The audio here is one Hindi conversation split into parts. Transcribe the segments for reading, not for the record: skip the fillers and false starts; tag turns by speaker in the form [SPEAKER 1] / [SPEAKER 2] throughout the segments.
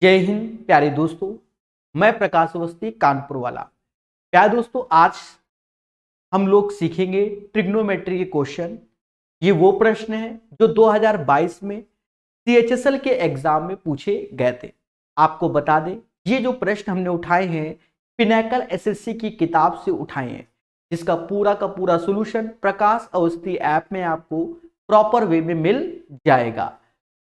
[SPEAKER 1] जय हिंद प्यारे दोस्तों। मैं प्रकाश अवस्थी कानपुर वाला। प्यारे दोस्तों, आज हम लोग सीखेंगे ट्रिग्नोमेट्री के क्वेश्चन। ये वो प्रश्न है जो 2022 में CHSL के एग्जाम में पूछे गए थे। आपको बता दें, ये जो प्रश्न हमने उठाए हैं पिनैकल SSC की किताब से उठाए हैं, जिसका पूरा का पूरा सोल्यूशन प्रकाश अवस्थी ऐप में आपको प्रॉपर वे में मिल जाएगा।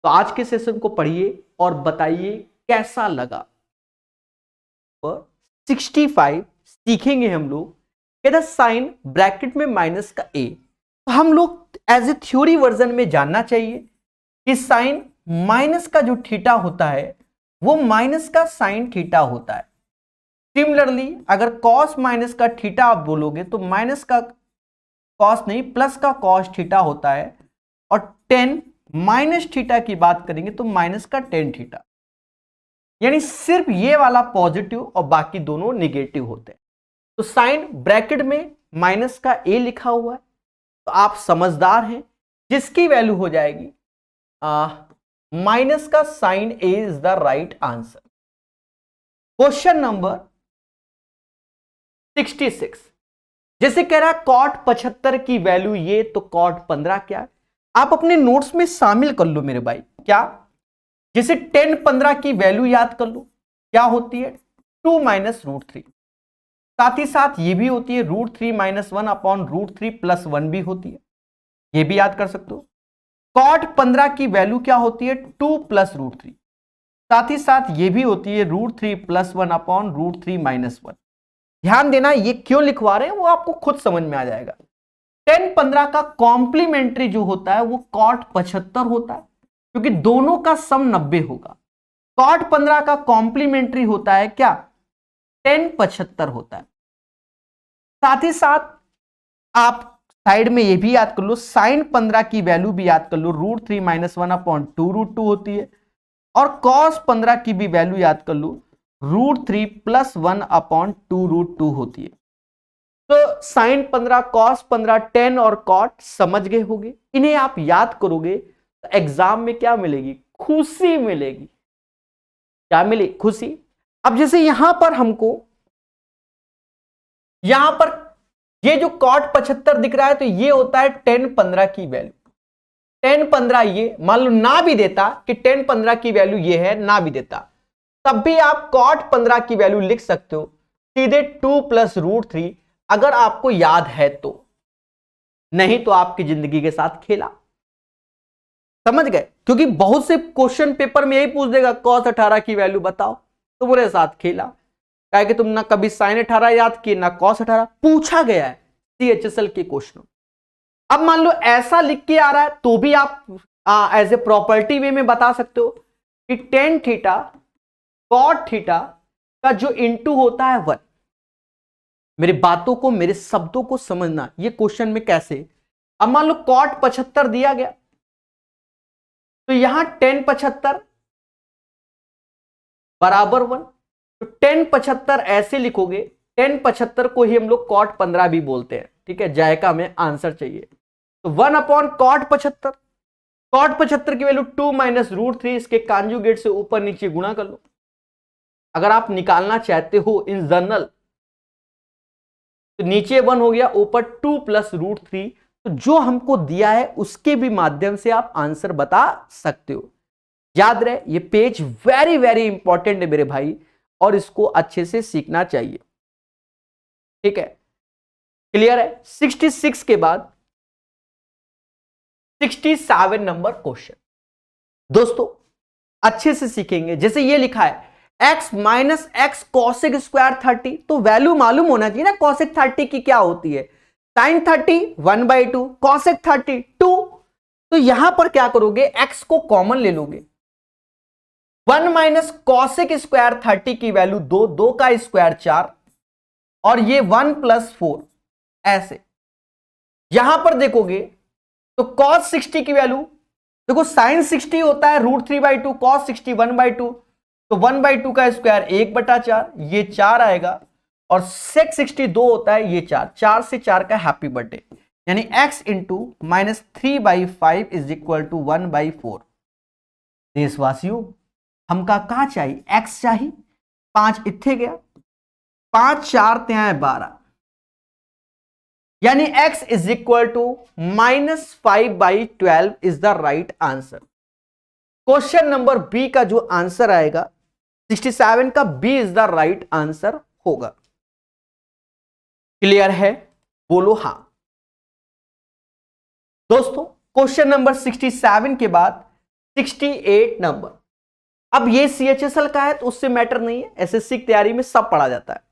[SPEAKER 1] तो आज के सेशन को पढ़िए और बताइए कैसा लगा। 65 सीखेंगे हम लोग। कहता साइन ब्रैकेट में माइनस का ए, तो हम लोग एज ए थ्योरी वर्जन में जानना चाहिए कि साइन माइनस का जो थीटा होता है वो माइनस का साइन थीटा होता है। सिमिलरली अगर कॉस माइनस का थीटा आप बोलोगे तो माइनस का कॉस नहीं प्लस का कॉस थीटा होता है, और टेन माइनस थीटा की बात करेंगे तो माइनस का टेन थीटा। यानी सिर्फ ये वाला पॉजिटिव और बाकी दोनों निगेटिव होते हैं। तो साइन ब्रैकेट में माइनस का ए लिखा हुआ है, तो आप समझदार हैं, जिसकी वैल्यू हो जाएगी माइनस का sign A is the right answer. Question number 66 जैसे कह रहा है कॉट 75 की वैल्यू ये, तो कॉट 15 क्या है? आप अपने नोट्स में शामिल कर लो मेरे भाई। क्या? जैसे 10 15 की वैल्यू याद कर लो, क्या होती है 2 माइनस रूट 3। साथ ही साथ ये भी होती है root 3 minus 1 upon root 3 plus 1 भी होती है, ये भी याद कर सकते हो। कॉट 15 की वैल्यू क्या होती है 2 प्लस रूट 3। साथ ही साथ ये भी होती है root 3 plus 1 upon root 3 minus 1। ध्यान देना, ये क्यों लिखवा रहे हैं वो आपको खुद समझ में आ जाएगा। 10 15 का कॉम्प्लीमेंट्री जो होता है वो कॉट 75 होता है, क्योंकि दोनों का सम 90 होगा। कॉट 15 का कॉम्प्लीमेंट्री होता है क्या 10 75 होता है। साथ ही साथ आप साइड में ये भी याद कर लो, साइन 15 की वैल्यू भी याद कर लो, रूट 3 माइनस 1 अपॉन 2 रूट 2 होती है। और कॉस 15 की भी वैल्यू याद कर लो, रूट 3 प्लस 1 अपॉन 2 रूट 2 होती है। तो साइन 15 कॉस 15 10 और कॉट समझ गए होंगे। इन्हें आप याद करोगे तो एग्जाम में क्या मिलेगी? खुशी मिलेगी। क्या मिले? खुशी। अब जैसे यहां पर हमको यहां पर ये जो कॉट 75 दिख रहा है, तो ये होता है 10 15 की वैल्यू। 10 15 ये मान लो ना भी देता कि 10 15 की वैल्यू ये है, ना भी देता तब भी आप कॉट 15 की वैल्यू लिख सकते हो सीधे 2 प्लस रूट 3, अगर आपको याद है तो। नहीं तो आपकी जिंदगी के साथ खेला। समझ गए? क्योंकि बहुत से क्वेश्चन पेपर में यही पूछ देगा कॉस 18 की वैल्यू बताओ, तो मेरे साथ खेला। क्या कि तुम ना कभी साइन 18 याद किए ना कॉस 18। पूछा गया है CHSL के क्वेश्चन। अब मान लो ऐसा लिख के आ रहा है तो भी आप एज ए प्रॉपर्टी वे में बता सकते हो कि टेन थीटा कॉट थीटा का जो इंटू होता है 1। मेरी बातों को, मेरे शब्दों को समझना, ये क्वेश्चन में कैसे। अब मान लो कॉट 75 दिया गया, तो यहां 10 75 बराबर 1, तो 10 75 ऐसे लिखोगे। 10 75 को ही हम लोग कॉट 15 भी बोलते हैं, ठीक है। जायका में आंसर चाहिए, तो 1 अपॉन कॉट 75। कॉट 75 की वैल्यू 2 माइनस रूट 3, इसके कॉन्जुगेट से ऊपर नीचे गुणा कर लो। अगर आप निकालना चाहते हो इन जनरल, तो नीचे 1 हो गया, ऊपर 2 प्लस रूट 3। तो जो हमको दिया है उसके भी माध्यम से आप आंसर बता सकते हो। याद रहे, ये पेज वेरी वेरी इंपॉर्टेंट है मेरे भाई, और इसको अच्छे से सीखना चाहिए, ठीक है। क्लियर है? 66 के बाद 67 नंबर क्वेश्चन दोस्तों अच्छे से सीखेंगे। जैसे ये लिखा है x minus x cosec square 30, तो वैल्यू मालूम होना चाहिए ना कॉसेक 30 की क्या होती है। Sine 30 1/2, cosec 30 2। तो यहां पर क्या करोगे, x को कॉमन ले लोगे। 1 माइनस कॉसेक स्क्वायर 30 की वैल्यू 2, 2 का स्क्वायर 4, और ये 1 प्लस 4 ऐसे। यहां पर देखोगे तो cos 60 की वैल्यू देखो, साइन 60 होता है रूट 3/2, cos 60 1/2, तो 1/2 का स्क्वायर 1/4, ये 4 आएगा, और sec 60 2 होता है, ये 4, 4 से 4 का हैप्पी बर्थडे, यानी x into minus 3/5 is equal to 1/4। देशवासियों हमका कहा चाहिए, x चाहिए, 5 इत्थे गया, 5 4 त्यां 12, यानी x is equal to -5/12 is the right answer. Question number B का जो आंसर आएगा 67 का B is the right answer होगा। क्लियर है? बोलो हां। दोस्तों क्वेश्चन नंबर 67 के बाद 68 नंबर। अब ये CHSL का है तो उससे मैटर नहीं है, SSC की तैयारी में सब पढ़ा जाता है।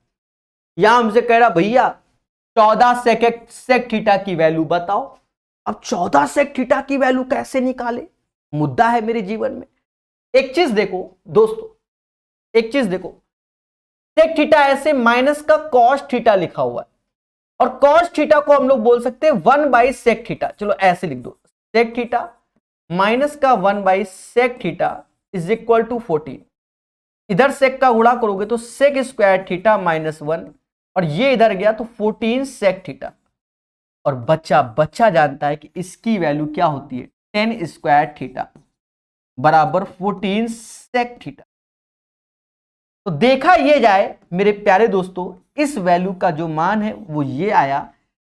[SPEAKER 1] यहां हमसे कह रहा भैया 14 सेक थीटा की वैल्यू बताओ। अब 14 सेक थीटा की वैल्यू कैसे निकाले, मुद्दा है मेरे जीवन में। एक चीज देखो दोस्तों, एक चीज देखो, सेक थीटा ऐसे माइनस का कॉस थीटा लिखा हुआ है और कॉस थीटा को हम लोग बोल सकते हैं 1/सेक थीटा। चलो ऐसे लिख दो, सेक थीटा माइनस का 1/सेक थीटा इज इक्वल टू 14। इधर सेक का गुणा करोगे तो सेक स्क्वायर थीटा -1 और ये इधर गया तो 14 सेक थीटा। और बच्चा जानता है कि इसकी वैल्यू क्या होती है, 10 स्क्वायर थीटा बराबर 14 सेक थीटा। तो देखा ये जाए मेरे प्यारे दोस्तों, इस वैल्यू का जो मान है वो ये आया,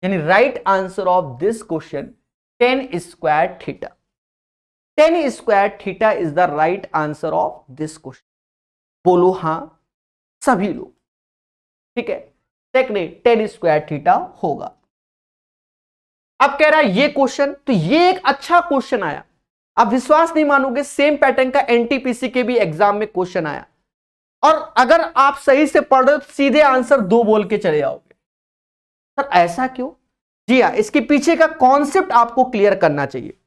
[SPEAKER 1] यानी right answer of this question 10 square theta. 10 square theta is the right answer of this question. बोलो हां सभी लोग, ठीक है। सेकंड 10 स्क्वायर थीटा होगा। अब कह रहा है ये क्वेश्चन, तो ये एक अच्छा क्वेश्चन आया। आप विश्वास नहीं मानोगे, सेम पैटर्न का NTPC के भी एग्जाम में क्वेश्चन आया और अगर आप सही से पढ़ रहे हो तो सीधे आंसर 2 बोल के चले जाओगे। सर ऐसा क्यों? जी हाँ, इसके पीछे का कॉन्सेप्ट आपको क्लियर करना चाहिए।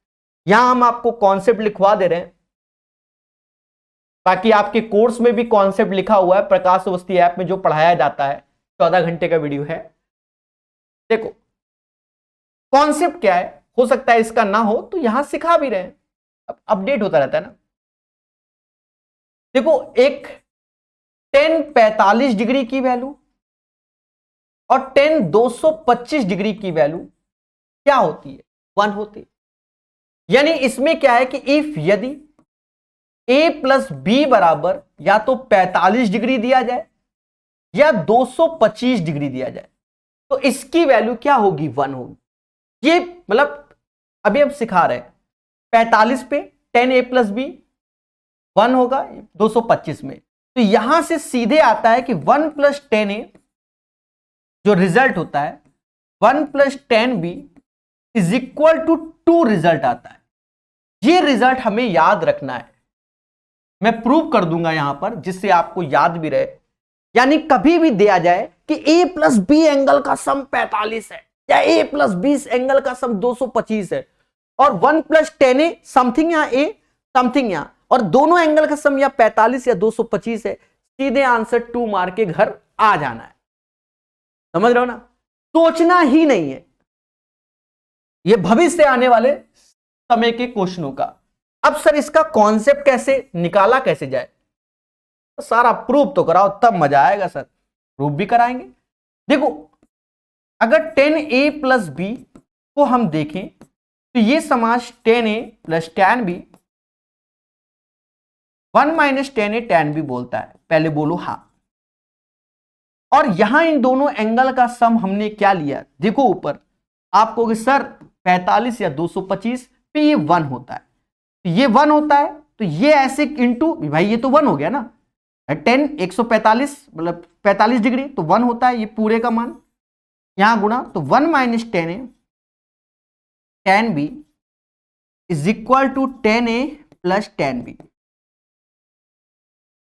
[SPEAKER 1] यहां हम आपको कॉन्सेप्ट लिखवा दे रहे हैं, बाकी आपके कोर्स में भी कॉन्सेप्ट लिखा हुआ है, प्रकाश अवस्थी ऐप में जो पढ़ाया जाता है, 14 घंटे का वीडियो है। देखो कॉन्सेप्ट क्या है, हो सकता है इसका ना हो तो यहां सिखा भी रहे हैं, अपडेट होता रहता है ना। देखो एक 10 45 डिग्री की वैल्यू और 10 225 डिग्री की वैल्यू क्या होती है, 1 होती है। यानी इसमें क्या है कि इफ यदि a प्लस बी बराबर या तो 45 डिग्री दिया जाए या 225 डिग्री दिया जाए तो इसकी वैल्यू क्या होगी, 1 होगी। ये मतलब अभी हम सिखा रहे हैं 45 पे 10a प्लस बी 1 होगा 225 में, तो यहां से सीधे आता है कि 1 प्लस 10a जो रिजल्ट होता है 1 plus 10b is equal to 2 result आता है। ये रिजल्ट हमें याद रखना है, मैं प्रूव कर दूंगा यहां पर जिससे आपको याद भी रहे। यानी कभी भी दिया जाए कि a प्लस बी एंगल का सम 45 है या a प्लस बी एंगल का सम 225 है और 1 प्लस 10a समथिंग या a समथिंग या, और दोनों एंगल का सम या 45 या 225 है, सीधे आंसर 2 मार के घर आ जाना है। समझ रहे हो ना? सोचना ही नहीं है, ये भविष्य से आने वाले समय के क्वेश्चनों का। अब सर इसका कॉन्सेप्ट कैसे निकाला कैसे जाए, तो सारा प्रूफ तो कराओ तब मजा आएगा सर, प्रूफ भी कराएंगे। देखो अगर 10a प्लस बी को हम देखें तो ये समास 10a plus tan b 1 minus 10a tan b बोलता है। पहले बोलो हाँ। और यहां इन दोनों एंगल का सम हमने क्या लिया, देखो ऊपर आप कहोगे सर 45 या 225 पे ये 1 होता है, तो ये 1 होता है तो ये ऐसे इंटू, भाई ये तो 1 हो गया ना, 10 145 मतलब 45 डिग्री तो 1 होता है, ये पूरे का मान यहां गुणा, तो 1 minus 10a tan b is equal to 10a plus tan b।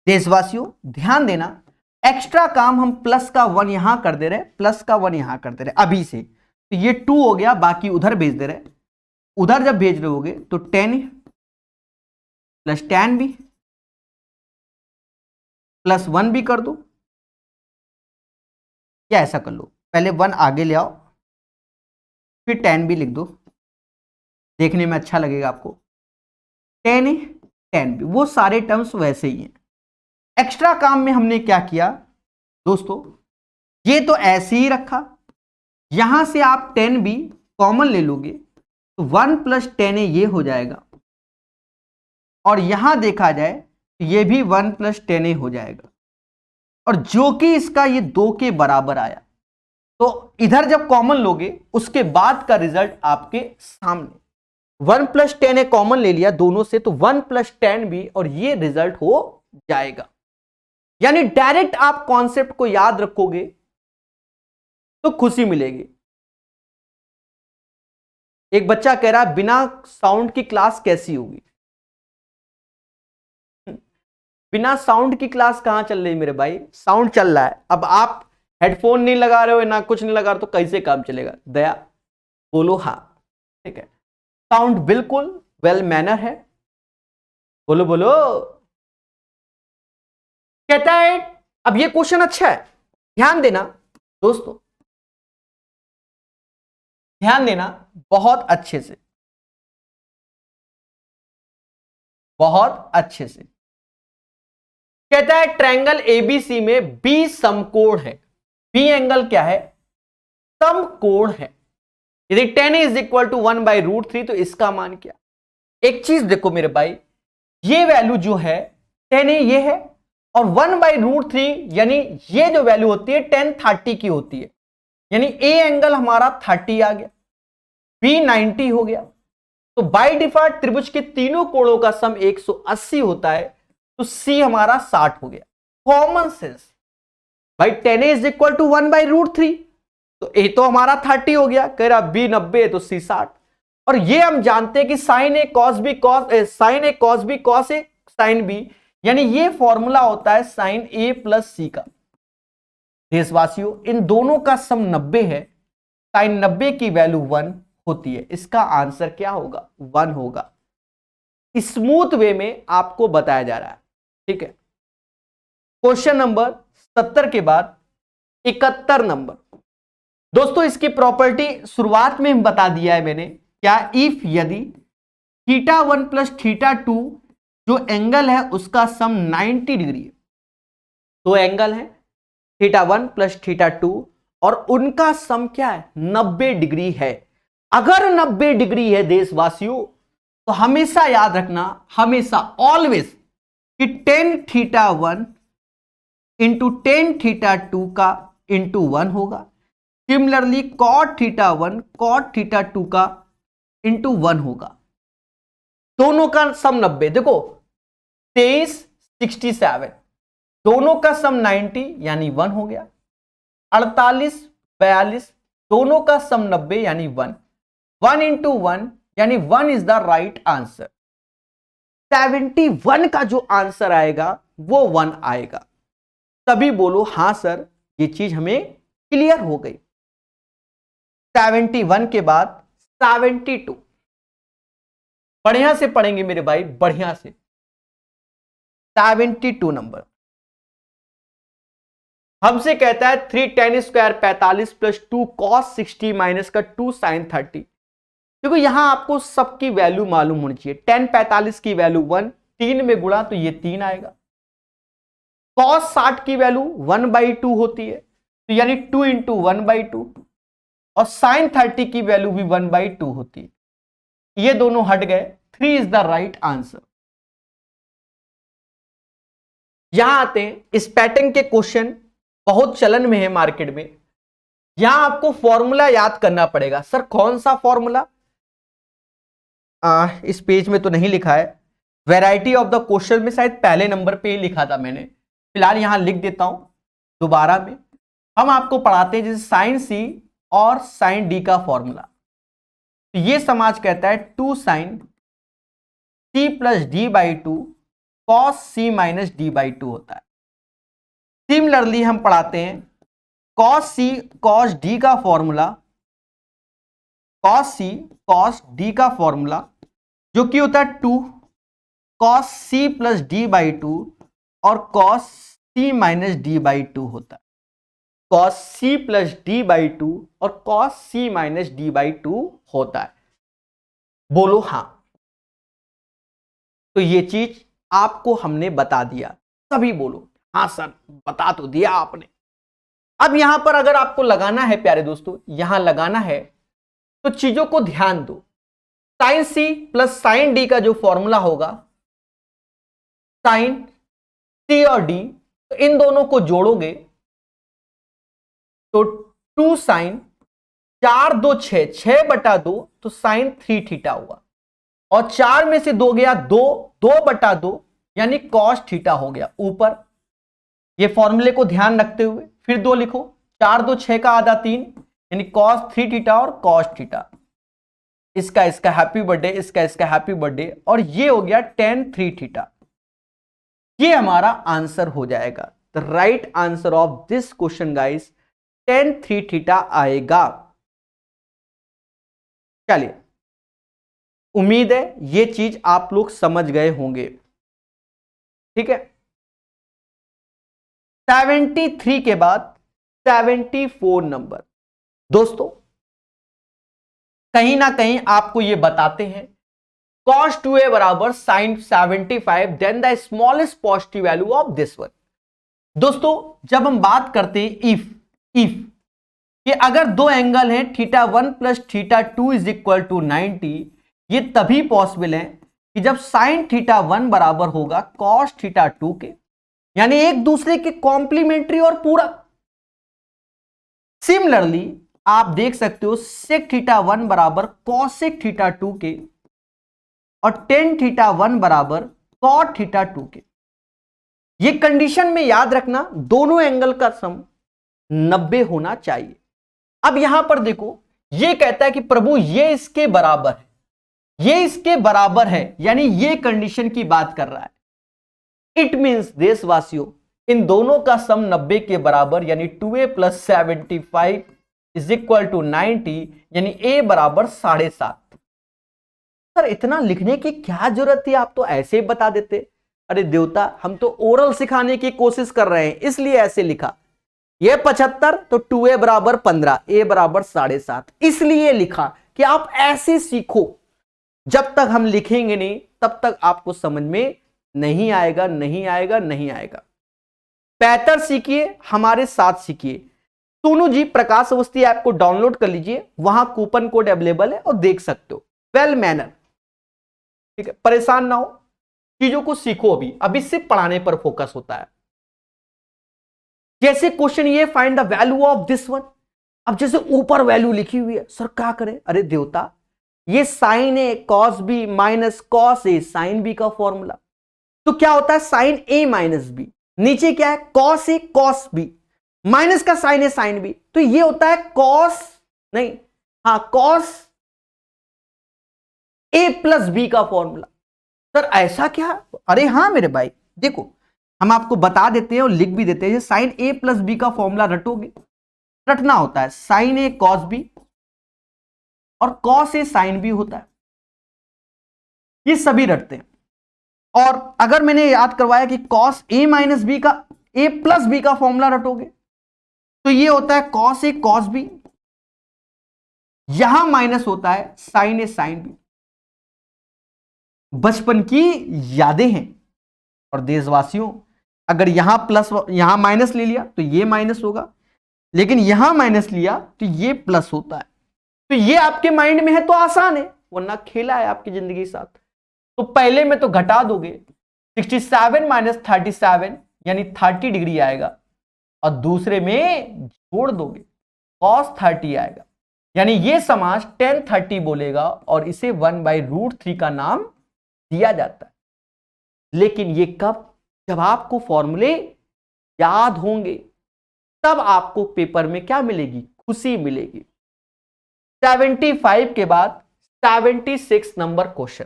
[SPEAKER 1] देशवासियों ध्यान देना, एक्स्ट्रा काम हम प्लस का 1 यहां कर दे रहे, प्लस का 1 यहां कर दे रहे अभी से, तो ये 2 हो गया, बाकी उधर भेज दे रहे। उधर जब भेज रहे होगे तो 10 प्लस tan b प्लस 1 भी कर दो, या ऐसा कर लो पहले 1 आगे ले आओ फिर tan b लिख दो, देखने में अच्छा लगेगा आपको। 10 tan b वो सारे टर्म्स वैसे ही हैं। एक्स्ट्रा काम में हमने क्या किया दोस्तों, ये तो ऐसे ही रखा, यहां से आप 10b कॉमन ले लोगे तो 1 प्लस 10a ये हो जाएगा, और यहां देखा जाए ये भी 1 + tan a हो जाएगा, और जो कि इसका ये 2 के बराबर आया, तो इधर जब कॉमन लोगे उसके बाद का रिजल्ट आपके सामने। 1 + tan a कॉमन ले लिया दोनों से, तो 1 + tan b, और ये रिजल्ट हो जाएगा। यानी डायरेक्ट आप कॉन्सेप्ट को याद रखोगे तो खुशी मिलेगी। एक बच्चा कह रहा है बिना साउंड की क्लास कैसी होगी? बिना साउंड की क्लास कहां चल रही मेरे भाई? साउंड चल रहा है। अब आप हेडफोन नहीं लगा रहे हो ना कुछ नहीं लगा रहे, तो कैसे काम चलेगा? दया बोलो हाँ, ठीक है। साउंड बिल्कुल वेल मैनर है, बोलो बोलो। कहता है, अब ये क्वेश्चन अच्छा है, ध्यान देना दोस्तों, ध्यान देना बहुत अच्छे से, बहुत अच्छे से। कहता है ट्रायंगल एबीसी में बी समकोण है। बी एंगल क्या है? समकोण है। यदि tan a = 1/√3, तो इसका मान क्या? एक चीज देखो मेरे भाई, ये वैल्यू जो है tan a ये है, और 1/√3 यानी ये जो वैल्यू होती है tan 30 की होती है, यानी a एंगल हमारा 30 आ गया, b 90 हो गया। तो बाय डिफॉल्ट त्रिभुज के तीनों कोणों का सम 180 होता है, तो c हमारा 60 हो गया। कॉमन सेंस भाई, tan a = 1/√3, तो a तो हमारा 30 हो गया, कह रहा b 90 तो c 60। और ये हम जानते हैं कि sin a cos b cos a sin b, यानी ये फॉर्मूला होता है sin a + c का। देशवासियों, इन दोनों का सम 90 है, sin 90 की वैल्यू 1 होती है। इसका आंसर क्या होगा? 1 होगा। स्मूथ वे में आपको बताया जा रहा है, ठीक है। क्वेश्चन नंबर 70 के बाद 71 नंबर। दोस्तों इसकी प्रॉपर्टी शुरुआत में बता दिया है मैंने, क्या? इफ यदि θ1 + θ2 जो एंगल है उसका सम 90 डिग्री है, दो एंगल है θ1 + θ2 और उनका सम क्या है? 90 डिग्री है। अगर 90 डिग्री है देशवासियों, तो हमेशा याद रखना, हमेशा ऑलवेज, कि tan θ1 × tan θ2 का इंटू 1 होगा। सिमिलरली cot θ1 cot θ2 का इंटू 1 होगा। दोनों का सम 90, देखो 23 67, दोनों का सम 90 यानी 1 हो गया। 48 42, दोनों का सम 90 यानी 1। 1 × 1 यानी 1 इज द राइट आंसर। 71 का जो आंसर आएगा वो 1 आएगा। तभी बोलो हाँ सर, ये चीज हमें क्लियर हो गई। 71 के बाद 72, बढ़िया से पढ़ेंगे मेरे भाई, बढ़िया से। 72 नंबर हमसे कहता है 3 tan² 45 + 2 cos 60 माइनस का 2 sin 30। देखो यहां आपको सबकी वैल्यू मालूम होनी चाहिए। tan 45 की वैल्यू 1, 3 में गुणा तो ये 3 आएगा। cos 60 की वैल्यू 1/2 होती है, तो यानी 2 × 1/2, और sin 30 की वैल्यू भी 1/2 होती है। ये दोनों हट गए, 3 इज द राइट आंसर। यहां आते हैं, इस पैटर्न के क्वेश्चन बहुत चलन में है मार्केट में। यहां आपको फॉर्मूला याद करना पड़ेगा। सर कौन सा फॉर्मूला? इस पेज में तो नहीं लिखा है, वैरायटी ऑफ द क्वेश्चन में शायद पहले नंबर पे ही लिखा था मैंने, फिलहाल यहां लिख देता हूं दोबारा में। हम आपको पढ़ाते हैं जैसे sin c और sin d का फॉर्मूला। तो ये समाज कहता है 2 sin c + d/2 cos c - d/2 होता है। सिमिलरली हम पढ़ाते हैं cos c cos d का formula, cos c cos d का फॉर्मूला जो कि होता है 2 cos c + d/2 और cos c - d/2 होता है। cos c + d/2 और cos c - d/2 होता है। बोलो हां। तो ये चीज आपको हमने बता दिया, सभी बोलो हां सर, बता तो दिया आपने। अब यहां पर अगर आपको लगाना है प्यारे दोस्तों, यहां लगाना है तो चीजों को ध्यान दो। sin c + sin d का जो फॉर्मूला होगा sin C और D, तो इन दोनों को जोड़ोगे तो 2 साइन 4 2 6, 6/2, तो साइन 3 थीटा हुआ। और 4 में से 2 गया 2, 2/2 यानी कॉस थीटा हो गया ऊपर। ये फॉर्मूले को ध्यान रखते हुए फिर 2 लिखो, 4 2 6 का आधा 3, यानी कॉस 3 थीटा और कॉस थीटा। इसका हैप्पी बर्थडे, इसका हैप्पी बर्थडे, और ये हो गया tan 3 थीटा। ये हमारा आंसर हो जाएगा। The right answer of this question guys tan 3 theta आएगा। चलिए, उम्मीद है ये चीज आप लोग समझ गए होंगे। ठीक है, 73 के बाद 74 नंबर। दोस्तों कहीं ना कहीं आपको ये बताते हैं cos 2a बराबर sin 75, then the smallest positive value of this one. दोस्तों जब हम बात करते हैं इफ कि अगर दो एंगल हैं θ1 प्लस θ2 इज इक्वल टू 90, ये तभी पॉसिबल है कि जब sin θ1 बराबर होगा cos θ2 के, यानी एक दूसरे के कॉम्प्लीमेंट्री और पूरक। सिमिलरली आप देख सकते हो sec θ1 बराबर cosec θ2 के और tan θ1 बराबर cot θ2 के। ये कंडीशन में याद रखना दोनों एंगल का सम 90 होना चाहिए। अब यहां पर देखो, ये कहता है कि प्रभु ये इसके बराबर है, ये इसके बराबर है, यानी ये कंडीशन की बात कर रहा है। इट मींस देशवासियों इन दोनों का सम 90 के बराबर, यानी 2a plus 75 is equal to 90, यानी a बराबर 7.5। सर इतना लिखने की क्या जरूरत थी, आप तो ऐसे ही बता देते। अरे देवता, हम तो ओरल सिखाने की कोशिश कर रहे हैं इसलिए ऐसे लिखा। ये 75 तो 2a बराबर 15, a बराबर 7.5, इसलिए लिखा कि आप ऐसे सीखो। जब तक हम लिखेंगे नहीं तब तक आपको समझ में नहीं आएगा, नहीं आएगा, नहीं आएगा। पैटर्न सीखिए, हमारे साथ सीखिए। सोनू जी प्रकाश अवस्थी ऐप को डाउनलोड कर लीजिए, वहां कूपन कोड अवेलेबल है और देख सकते हो। वेल मैनर, ठीक है, परेशान ना हो, चीजों को सीखो। अभी सिर्फ पढ़ाने पर फोकस होता है। जैसे क्वेश्चन ये, find the value of this one. अब जैसे ऊपर वैल्यू लिखी हुई है, सर क्या करें? अरे देवता, ये sign A cos B minus cos A sine B का फॉर्मूला। तो क्या होता है साइन ए माइनस बी, नीचे क्या है cos A cos B, minus का साइन ए साइन बी, तो ये होता है कॉस, नहीं हाँ कॉस ए प्लस बी का फॉर्मूला। सर ऐसा क्या? अरे हाँ मेरे भाई, देखो हम आपको बता देते हैं और लिख भी देते हैं। साइन ए प्लस बी का फॉर्मूला रटोगे, रटना होता है साइन ए कॉस बी और कॉस ए साइन बी होता है, ये सभी रटते हैं। और अगर मैंने याद करवाया कि कॉस ए माइनस बी का ए प्लस बी का फॉर्मूला रटोगे तो ये होता है कॉस ए कॉस बी, यहां माइनस होता है साइन ए साइन बी। बचपन की यादें हैं। और देशवासियों, अगर यहां प्लस यहां माइनस ले लिया तो ये माइनस होगा, लेकिन यहां माइनस लिया तो ये प्लस होता है। तो ये आपके माइंड में है तो आसान है, वरना खेला है आपकी जिंदगी के साथ। तो पहले में तो घटा दोगे, 67 माइनस 37 यानी 30 डिग्री आएगा, और दूसरे में जोड़ दोगे cos 30 आएगा, यानी ये समास tan 30 बोलेगा और इसे 1/√3 का नाम दिया जाता है। लेकिन ये कब? जब आपको फॉर्मूले याद होंगे, तब आपको पेपर में क्या मिलेगी? खुशी मिलेगी। 75 के बाद 76 नंबर क्वेश्चन।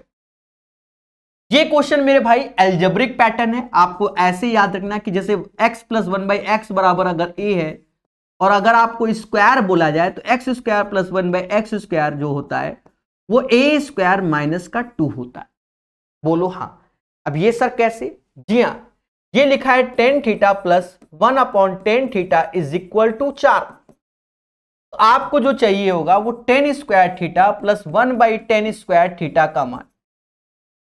[SPEAKER 1] ये क्वेश्चन मेरे भाई एल्जेब्रिक पैटर्न है। आपको ऐसे याद रखना कि जैसे x प्लस 1/x बराबर अगर a है, और अगर आपको स्क्वायर बोला जाए तो x square plus 1/x square जो होता है वो a स्क्वायर माइनस का 2 होता है। बोलो हाँ। अब ये सर कैसे? जी हाँ, ये लिखा है tan theta plus 1/tan theta is equal to 4। तो आपको जो चाहिए होगा वो tan square theta plus 1/tan square theta का मान।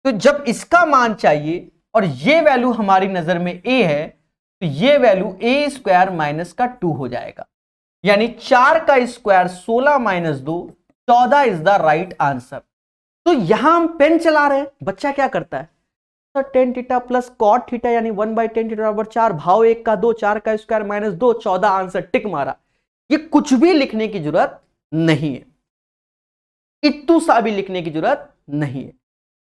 [SPEAKER 1] तो जब इसका मान चाहिए और ये वैल्यू हमारी नजर में a है, तो ये वैल्यू a स्क्वायर माइनस का 2 हो जाएगा, यानी 4 का square 16 minus 2 14 is the right answer. तो यहां हम पेन चला रहे हैं, बच्चा क्या करता है? Sir tan theta plus cot theta यानी 1/10 थीटा बराबर 4, भाव 1 का 2, 4 का स्क्वायर माइनस 2, 14 आंसर, टिक मारा। ये कुछ भी लिखने की जरूरत नहीं है, इतू सा भी लिखने की जरूरत नहीं है।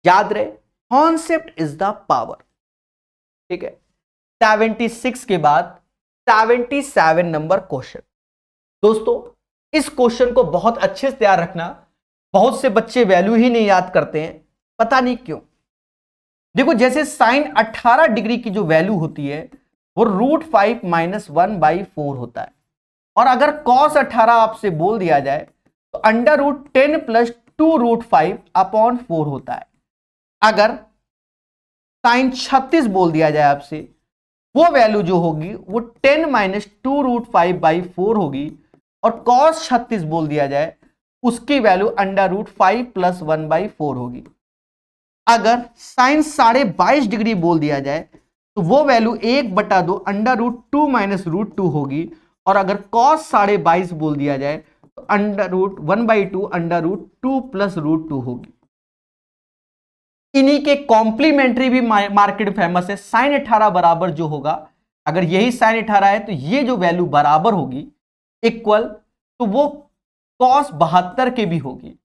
[SPEAKER 1] याद रहे, कॉन्सेप्ट इज द पावर। ठीक है, 76 के बाद 77 नंबर क्वेश्चन। दोस्तों इस क्वेश्चन को बहुत अच्छे से तैयार रखना। बहुत से बच्चे वैल्यू ही नहीं याद करते हैं, पता नहीं क्यों। देखो जैसे साइन 18 डिग्री की जो वैल्यू होती है वो √5 - 1/4 होता है, और अगर cos 18 आपसे बोल दिया जाए तो √10 + 2√5/4 होता है। अगर साइन 36 बोल दिया जाए आपसे, वो वैल्यू जो होगी वो 10 - 2√5/4 होगी, और cos 36 बोल दिया जाए उसकी वैल्यू √5 + 1/4 होगी। अगर साइन 22.5 डिग्री बोल दिया जाए तो वो वैल्यू 1/2 √2 - √2 होगी, और अगर cos 22.5 बोल दिया जाए तो √1/2 √2 + √2 होगी। इन्हीं के कॉम्प्लीमेंट्री भी मार्केट फेमस है। साइन 18 बराबर जो होगा, अगर यही साइन 18 है तो ये जो वैल्यू बराबर होगी इक्वल, तो वो cos 72 के भी होगी।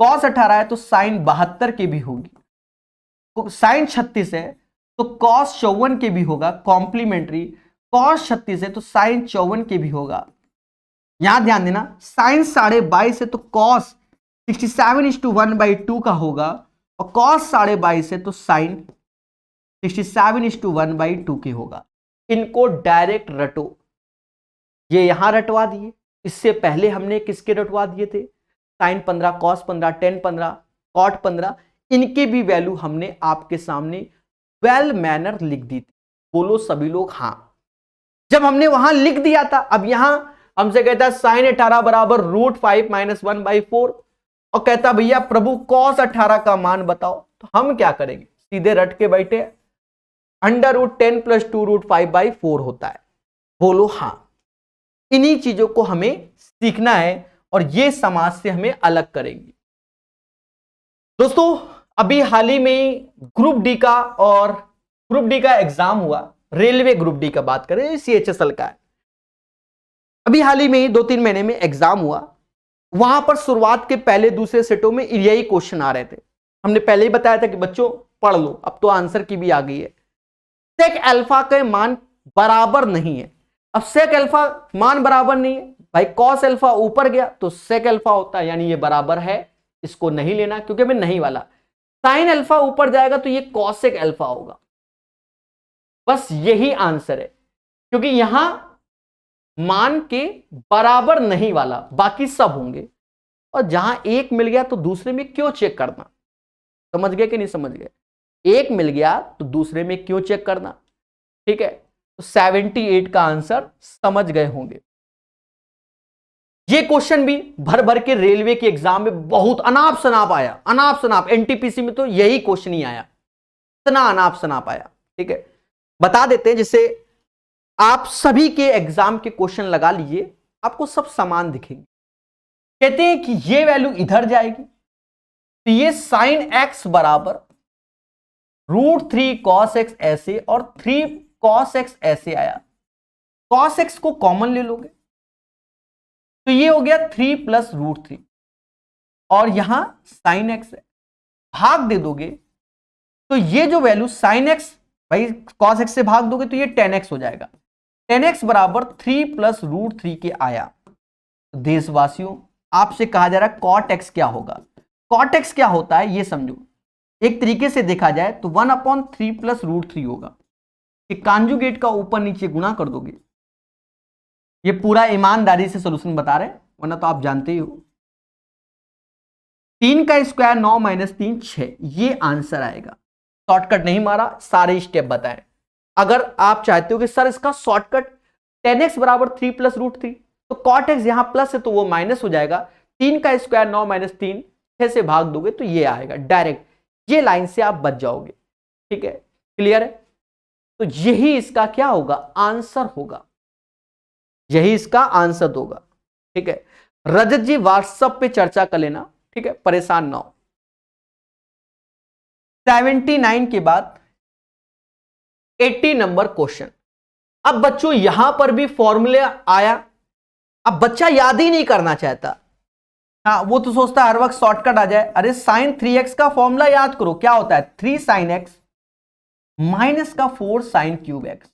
[SPEAKER 1] cos 18 है तो साइन 72 के भी होगी। साइन 36 है तो cos 54 के भी होगा कॉम्प्लीमेंट्री। cos 36 है तो साइन 54 के भी होगा। यहां ध्यान देना, साइन 22.5 है तो cos 67:1/2 का होगा, और cos 22.5 है तो साइन 67:1/2 के होगा। इनको डायरेक्ट रटो। ये यहां रटवा दिए, इससे पहले हमने किसके रटवा दिए थे? Sine 15, cos 15, tan 15, cot 15। इनकी भी वैल्यू हमने आपके सामने वेल मैनर लिख दी थी। बोलो सभी लोग हाँ। जब हमने वहां लिख दिया था, अब यहां हमसे कहता है साइन 18 बराबर √5 - 1/4, और कहता भैया प्रभु cos 18 का मान बताओ। तो हम क्या करेंगे, सीधे रट के बैठे, √10 + 2√5/4 होता है। बोलो हाँ। इन्हीं चीजों को हमें सीखना है, और ये समाज से हमें अलग करेंगे। दोस्तों अभी हाल ही में ग्रुप डी का एग्जाम हुआ। रेलवे ग्रुप डी का बात करें, CHSL का है। अभी हाल ही में ही 2-3 महीने में एग्जाम हुआ। वहां पर शुरुआत के पहले दूसरे सेटों में यही क्वेश्चन आ रहे थे। हमने पहले ही बताया था कि बच्चों पढ़ लो, अब तो आंसर की भी आ गई है। सेक अल्फा के मान बराबर नहीं है। अब सेक अल्फा मान बराबर नहीं है भाई, cos अल्फा ऊपर गया तो सेक अल्फा होता है, यानी ये बराबर है, इसको नहीं लेना क्योंकि मैं नहीं वाला। साइन अल्फा ऊपर जाएगा तो ये cosec अल्फा होगा। बस यही आंसर है, क्योंकि यहां मान के बराबर नहीं वाला, बाकी सब होंगे। और जहां एक मिल गया तो दूसरे में क्यों चेक करना? समझ गए कि नहीं समझ गए? एक मिल गया तो दूसरे में क्यों चेक करना? ठीक है, तो 78 का आंसर समझ गए होंगे। ये क्वेश्चन भी भर भर के रेलवे के एग्जाम में बहुत अनाप शनाप आया, अनाप शनाप। एनटीपीसी में तो यही क्वेश्चन ही आया, इतना अनाप शनाप आया। ठीक है, बता देते हैं, जिससे आप सभी के एग्जाम के क्वेश्चन लगा लीजिए, आपको सब समान दिखेंगे। कहते हैं कि ये वैल्यू इधर जाएगी तो ये साइन x बराबर √3 cos x ऐसे और 3 cos x ऐसे आया। cos x को कॉमन ले लोगे तो ये हो गया 3 + √3, और यहां साइन x है, भाग दे दोगे तो ये जो वैल्यू साइन x, भाई cos x से भाग दोगे तो ये tan x हो जाएगा। tan x बराबर 3 + √3 के आया। देशवासियों आपसे कहा जा रहा है cot x क्या होगा। cot x क्या होता है ये समझो। एक तरीके से देखा जाए तो 1/3 + √3 होगा। कि कांजुगेट का ऊपर नीचे गुणा कर दोगे। ये पूरा ईमानदारी से सॉल्यूशन बता रहे हैं, वरना तो आप जानते ही हो। 3 का स्क्वायर 9 - 3 6, ये आंसर आएगा। शॉर्टकट नहीं मारा, सारे स्टेप बताए। अगर आप चाहते हो कि सर इसका शॉर्टकट tan x बराबर 3 + √3, तो cot x यहां प्लस है तो वो माइनस हो जाएगा। 3 का स्क्वायर 9 - 3 6 से भाग दोगे तो ये आएगा डायरेक्ट। ये लाइन से आप बच जाओगे। ठीक है, क्लियर है? तो यही इसका क्या होगा, आंसर होगा। यही इसका आंसर होगा। ठीक है, रजत जी व्हाट्सएप पे चर्चा कर लेना। ठीक है, परेशान ना हो। 79 के बाद 80 नंबर क्वेश्चन। अब बच्चों यहां पर भी फॉर्मूले आया, अब बच्चा याद ही नहीं करना चाहता। हाँ, वो तो सोचता है हर वक्त शॉर्टकट आ जाए। अरे साइन 3x का फॉर्मूला याद करो, क्या होता है 3 sin x माइनस का 4 sin क्यूब x,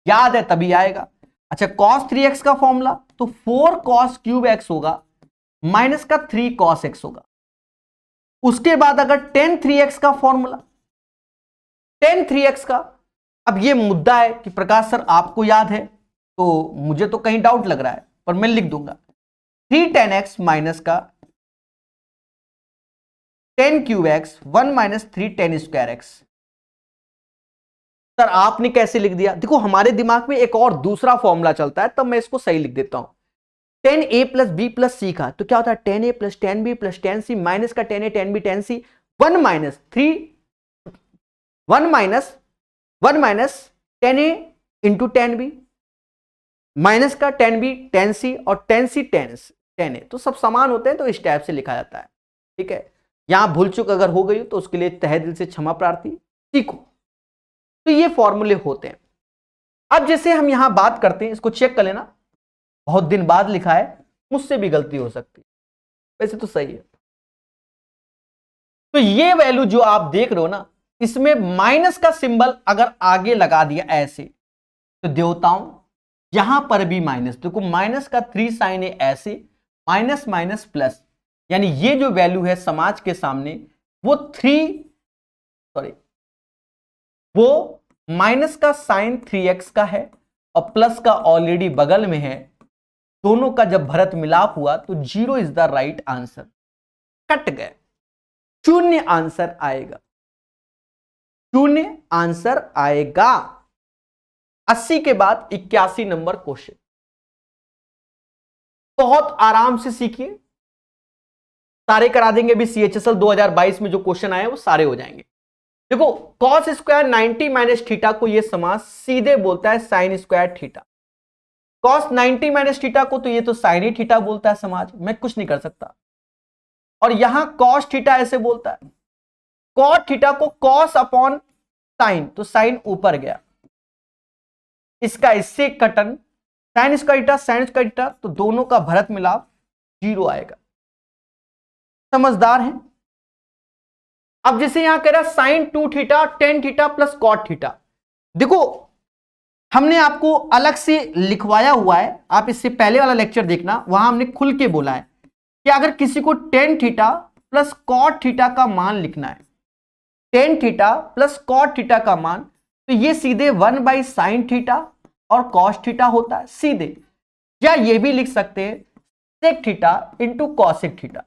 [SPEAKER 1] याद है तभी आएगा। अच्छा cos 3x का फॉर्मूला तो 4 cos क्यूब x होगा माइनस का 3 cos x होगा। उसके बाद अगर tan 3x का फॉर्मूला, tan 3x का, अब ये मुद्दा है कि प्रकाश सर आपको याद है, तो मुझे तो कहीं डाउट लग रहा है, पर मैं लिख दूंगा 3 tan x माइनस का tan cube x 1 minus 3 tan square x। Sir आपने कैसे लिख दिया? देखो हमारे दिमाग में एक और दूसरा फॉर्मूला चलता है, तब मैं इसको सही लिख देता हूं। tan a plus B plus C का तो क्या होता है tan a plus tan b plus tan c minus का tan a tan b tan c 1 minus 1 minus tan a into tan b minus का tan b tan c और tan c tan a, तो सब समान होते हैं तो इस टाइप से लिखा जाता है। ठीक है, यहां भूल चुक अगर हो गई तो उसके लिए तहे दिल से क्षमा प्रार्थी। सीखो, तो ये फॉर्मूले होते हैं। अब जैसे हम यहां बात करते हैं, इसको चेक कर लेना, बहुत दिन बाद लिखा है, मुझसे भी गलती हो सकती है, वैसे तो सही है। तो ये वैल्यू जो आप देख रहे हो ना, इसमें माइनस का सिंबल अगर आगे लगा दिया ऐसे, तो देवताओं यहां पर भी माइनस, देखो माइनस का 3 साइन है ऐसे, माइनस माइनस प्लस, यानी ये जो वैल्यू है समाज के सामने वो माइनस का साइन 3x का है और प्लस का ऑलरेडी बगल में है, दोनों का जब भरत मिलाप हुआ तो 0 is the right answer, cut गए, शून्य आंसर आएगा, शून्य आंसर आएगा। 80 के बाद 81 नंबर क्वेश्चन, बहुत आराम से सीखिए, सारे करा देंगे। अभी CHSL 2022 में जो क्वेश्चन आए वो सारे हो जाएंगे। देखो cos स्क्वायर 90 माइनस थीटा को ये समास सीधे बोलता है sine square theta, cos 90 minus theta को तो ये तो साइन ही थीटा बोलता है समाज, मैं कुछ नहीं कर सकता। और यहां cos थीटा ऐसे बोलता है, cot थीटा को cos अपॉन साइन, तो साइन ऊपर गया, इसका इससे कटन साइन स्क्वायर थीटा, तो दोनों का भरत मिलाप 0 आएगा। समझदार है। अब जैसे यहां कह रहा है sine 2 theta tan theta plus cot theta, देखो हमने आपको अलग से लिखवाया हुआ है, आप इससे पहले वाला लेक्चर देखना, वहां हमने खुल के बोला है कि अगर किसी को tan theta plus cot theta का मान लिखना है, tan theta plus cot theta का मान, तो ये सीधे 1 बाई साइन थीटा और कॉस थीटा होता है सीधे, या ये भी लिख सकते हैं sec theta into cosec theta,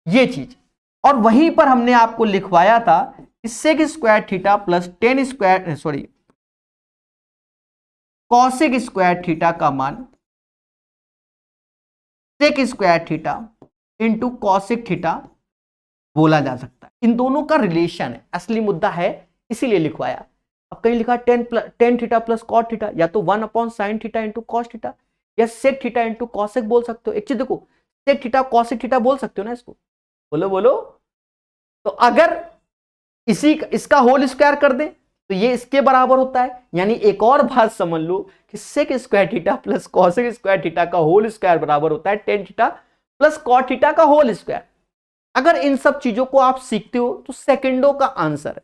[SPEAKER 1] ये चीज। और वहीं पर हमने आपको लिखवाया था sec square theta plus cosec square theta का मान sec square theta into cosec theta बोला जा सकता है। इन दोनों का रिलेशन है, असली मुद्दा है, इसीलिए लिखवाया। अब कहीं लिखा tan theta plus cot theta, या तो 1 upon sine theta into cos theta, या सेक थीटा इंटू कॉसेक बोल सकते हो। एक चीज देखो, सेक थीटा कॉसेक थीटा बोल सकते हो ना, इसको बोलो बोलो। तो अगर इसका होल स्क्वायर कर दे तो ये इसके बराबर होता है, यानी एक और बात समझ लो कि sec square theta plus cosec square theta का होल स्क्वायर बराबर होता है tan theta plus cot theta का होल स्क्वायर। अगर इन सब चीजों को आप सीखते हो तो सेकंडों का आंसर है,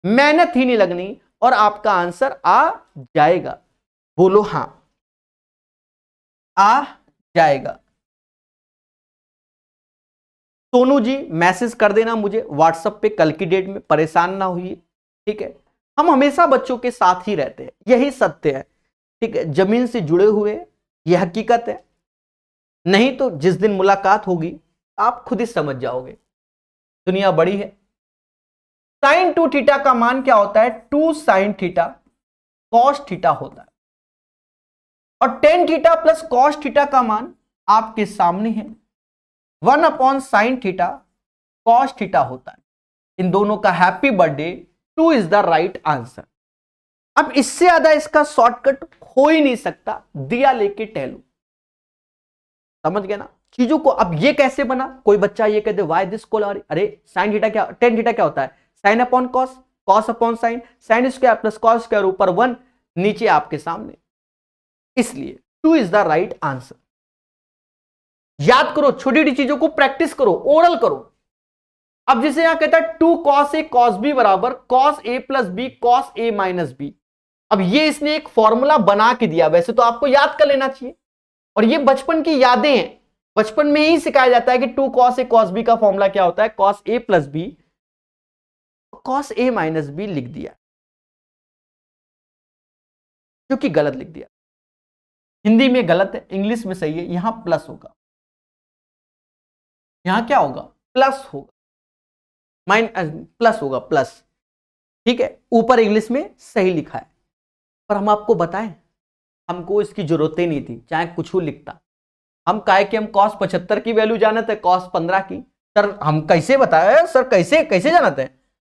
[SPEAKER 1] मेहनत ही नहीं लगनी और आपका आंसर आ जाएगा। बोलो हां, आ जाएगा। सोनू जी मैसेज कर देना मुझे व्हाट्सएप पे कल की डेट में, परेशान ना हुई, ठीक है। हम हमेशा बच्चों के साथ ही रहते हैं, यही सत्य है, ठीक है, जमीन से जुड़े हुए, यह हकीकत है। नहीं तो जिस दिन मुलाकात होगी आप खुद ही समझ जाओगे, दुनिया बड़ी है। साइन 2 थीटा का मान क्या होता है 2 साइन थीटा कॉस थीटा होता है, और tan theta plus cos theta का मान आपके सामने है 1 upon sine theta cos theta होता है। इन दोनों का happy birthday, 2 is the right answer. अब इससे ज्यादा इसका शॉर्टकट हो ही नहीं सकता, दिया लेके टहलो, समझ गया ना चीजों को। अब ये कैसे बना, कोई बच्चा ये कहते वाई दिस कोलर, अरे साइन थीटा क्या tan थीटा क्या होता है sine upon cos, cos upon sine, sine square plus cos square, ऊपर 1 नीचे आपके सामने, इसलिए 2 इज द राइट आंसर। याद करो, छोटी छोटी चीजों को प्रैक्टिस करो, ओरल करो। अब जैसे यहां कहता है 2 cos a cos b बराबर cos a plus B cos a minus B. अब ये इसने एक फॉर्मूला बना के दिया, वैसे तो आपको याद कर लेना चाहिए, और ये बचपन की यादें हैं, बचपन में ही सिखाया जाता है कि 2 cos a cos b का फॉर्मूला क्या होता है, cos a plus B cos a minus B लिख दिया, जो कि गलत लिख दिया। हिंदी में गलत है, इंग्लिश में सही है, यहां प्लस होगा, यहां क्या होगा, प्लस होगा, प्लस होगा, प्लस, ठीक है। ऊपर इंग्लिश में सही लिखा है, पर हम आपको बताएं, हमको इसकी जरूरत ही नहीं थी, चाहे कुछ लिखता। हम काहे कि हम cos 75 की वैल्यू जानते हैं, cos 15 की। सर हम कैसे बताए, सर कैसे कैसे जानते हैं?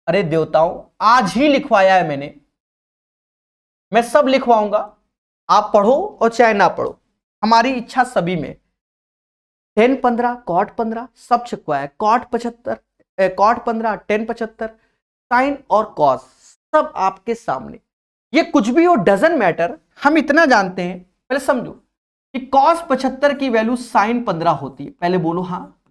[SPEAKER 1] अरे देवताओं, आज ही लिखवाया है मैंने, मैं सब लिखवाऊंगा, आप पढ़ो और चाहे ना पढ़ो, हमारी इच्छा सभी में। tan 15 cot 15 सब छिपवाया है, cot 15 tan 75 साइन और cos सब आपके सामने। ये कुछ भी हो डजंट मैटर, हम इतना जानते हैं, पहले समझो कि cos 75 की वैल्यू sin 15 होती है, पहले बोलो हाँ,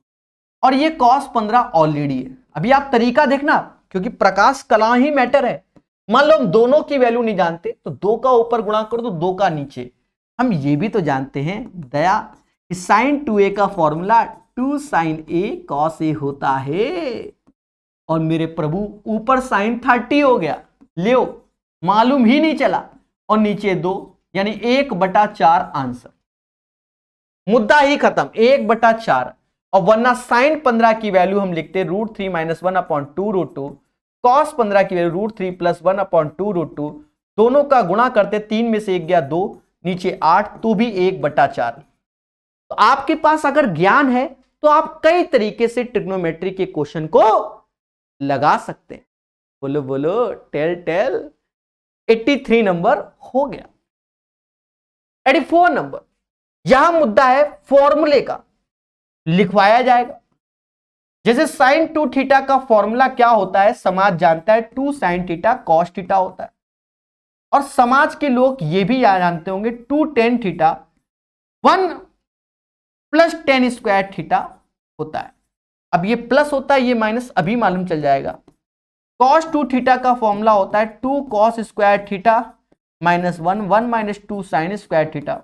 [SPEAKER 1] और ये cos 15 ऑलरेडी है। अभी आप तरीका देखना, क्योंकि प्रकाश कला ही मैटर है। मान लो हम दोनों की वैल्यू नहीं जानते, तो 2 का ऊपर गुणा करो तो 2 का नीचे। हम ये भी तो जानते हैं दया, sin 2a का formula 2 sin a cos a होता है, और मेरे प्रभु ऊपर sin 30 हो गया, लियो मालूम ही नहीं चला, और नीचे 2 यानी 1/4 आंसर, मुद्दा ही खत्म, 1/4। और वरना sin 15 की वैल्यू हम लिखते √3 - 1/2 √2, cos 15 की वैल्यू √3 + 1/2 √2, दोनों का गुणा करते 3 में से 1 गया 2, नीचे 8, तो भी 1/4। तो आपके पास अगर ज्ञान है तो आप कई तरीके से ट्रिग्नोमेट्री के क्वेश्चन को लगा सकते हैं। बोलो बोलो, टेल 83 नंबर हो गया। 84 नंबर, यहां मुद्दा है फॉर्मूले का, लिखवाया जाएगा। जैसे sin 2 थीटा का फॉर्मूला क्या होता है, समाज जानता है 2 sin थीटा cos थीटा होता है, और समाज के लोग ये भी जानते होंगे 2 tan theta 1 + tan square theta होता है। अब ये प्लस होता है, ये माइनस अभी मालूम चल जाएगा। cos 2 थीटा का फॉर्मूला होता है 2 cos square theta -1 1 - 2 sin square theta,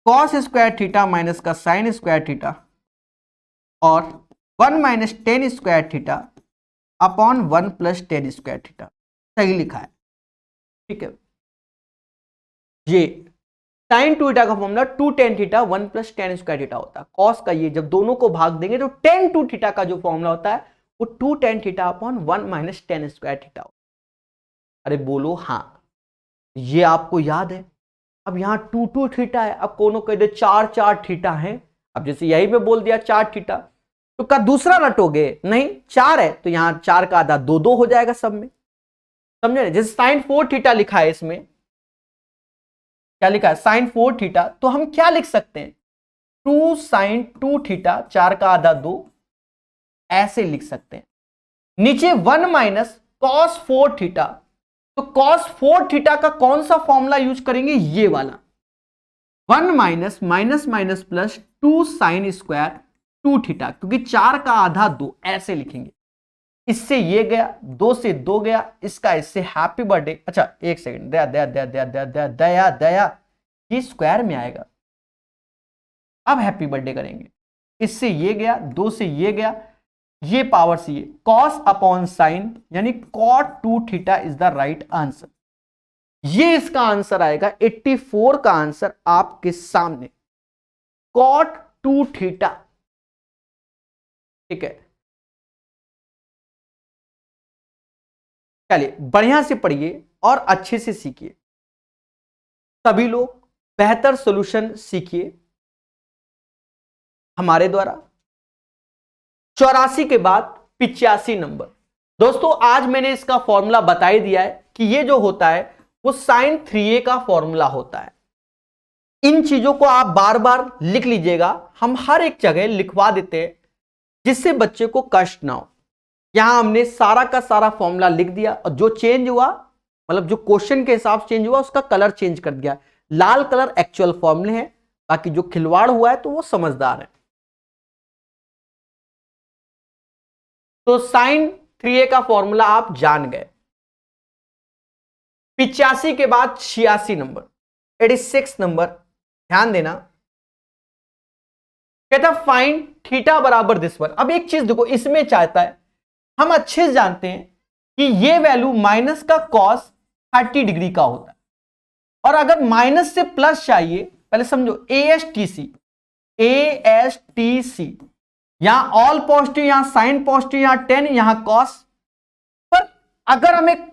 [SPEAKER 1] cos square theta minus का sin स्क्वायर थीटा, और 1 - tan square theta upon 1 + tan square theta, सही लिखा है, ठीक है। ये sin 2 थीटा का formula 2 tan theta 1 + tan square theta होता है। cos का ये जब दोनों को भाग देंगे तो tan 2 थीटा का जो फॉर्मूला होता है वो 2 tan theta upon 1 - tan square theta होता है। अरे बोलो हाँ, ये आपको याद है। अब यहां 2 थीटा है, अब कोनो कह दे 4 थीटा है, अब जैसे यही में बोल दिया 4 थीटा, तो का दूसरा रटोगे नहीं, 4 है तो यहां 4 का आधा 2 हो जाएगा सब में, समझे? जैसे sin 4 थीटा लिखा है, इसमें क्या लिखा है, sin 4 थीटा, तो हम क्या लिख सकते हैं, 2 sin 2 थीटा, 4 का आधा 2, ऐसे लिख सकते हैं। नीचे 1 - cos 4 थीटा, तो cos 4 थीटा का कौन सा फॉर्मूला यूज करेंगे, ये वाला 1 - प्लस 2 sin स्क्वायर 2 थीटा, क्योंकि 4 का आधा 2, ऐसे लिखेंगे। इससे ये गया, 2 से 2 गया, इसका इससे हैप्पी बर्थडे। अच्छा एक सेकंड, दया दया दया दया दया दया दया दया, ये स्क्वायर में आएगा, अब हैप्पी बर्थडे करेंगे। इससे ये गया, 2 से ये गया, ये पावर से ये, cos अपॉन साइन यानी cot 2 theta is the right answer. ये इसका आंसर आएगा, 84 का आंसर आपके सामने, cot 2 थीटा, ठीक है। चलिए बढ़िया से पढ़िए और अच्छे से सीखिए, सभी लोग बेहतर सॉल्यूशन सीखिए हमारे द्वारा। 84 के बाद 85 नंबर। दोस्तों आज मैंने इसका फॉर्मूला बता ही दिया है कि ये जो होता है वो sin 3a का फॉर्मूला होता है। इन चीजों को आप बार बार लिख लीजिएगा, हम हर एक जगह लिखवा देते हैं जिससे बच्चे को कष्ट ना हो। यहां हमने सारा का सारा फॉर्मूला लिख दिया और जो चेंज हुआ, मतलब जो क्वेश्चन के हिसाब से चेंज हुआ, उसका कलर चेंज कर दिया। लाल कलर एक्चुअल फॉर्मूले हैं, बाकी जो खिलवाड़ हुआ है तो वो समझदार है। तो साइन 3a का फॉर्मूला आप जान गए। 85 के बाद 86 नंबर, 86 नंबर, ध्यान देना। कहता फाइंड थीटा बराबर दिस वन। अब एक चीज देखो, इसमें चाहता है, हम अच्छे से जानते हैं कि ये वैल्यू माइनस का कॉस 30 डिग्री का होता है, और अगर माइनस से प्लस चाहिए, पहले समझो ASTC, यहां ऑल पॉजिटिव, यहां साइन पॉजिटिव, यहां 10, यहां कॉस। पर अगर हमें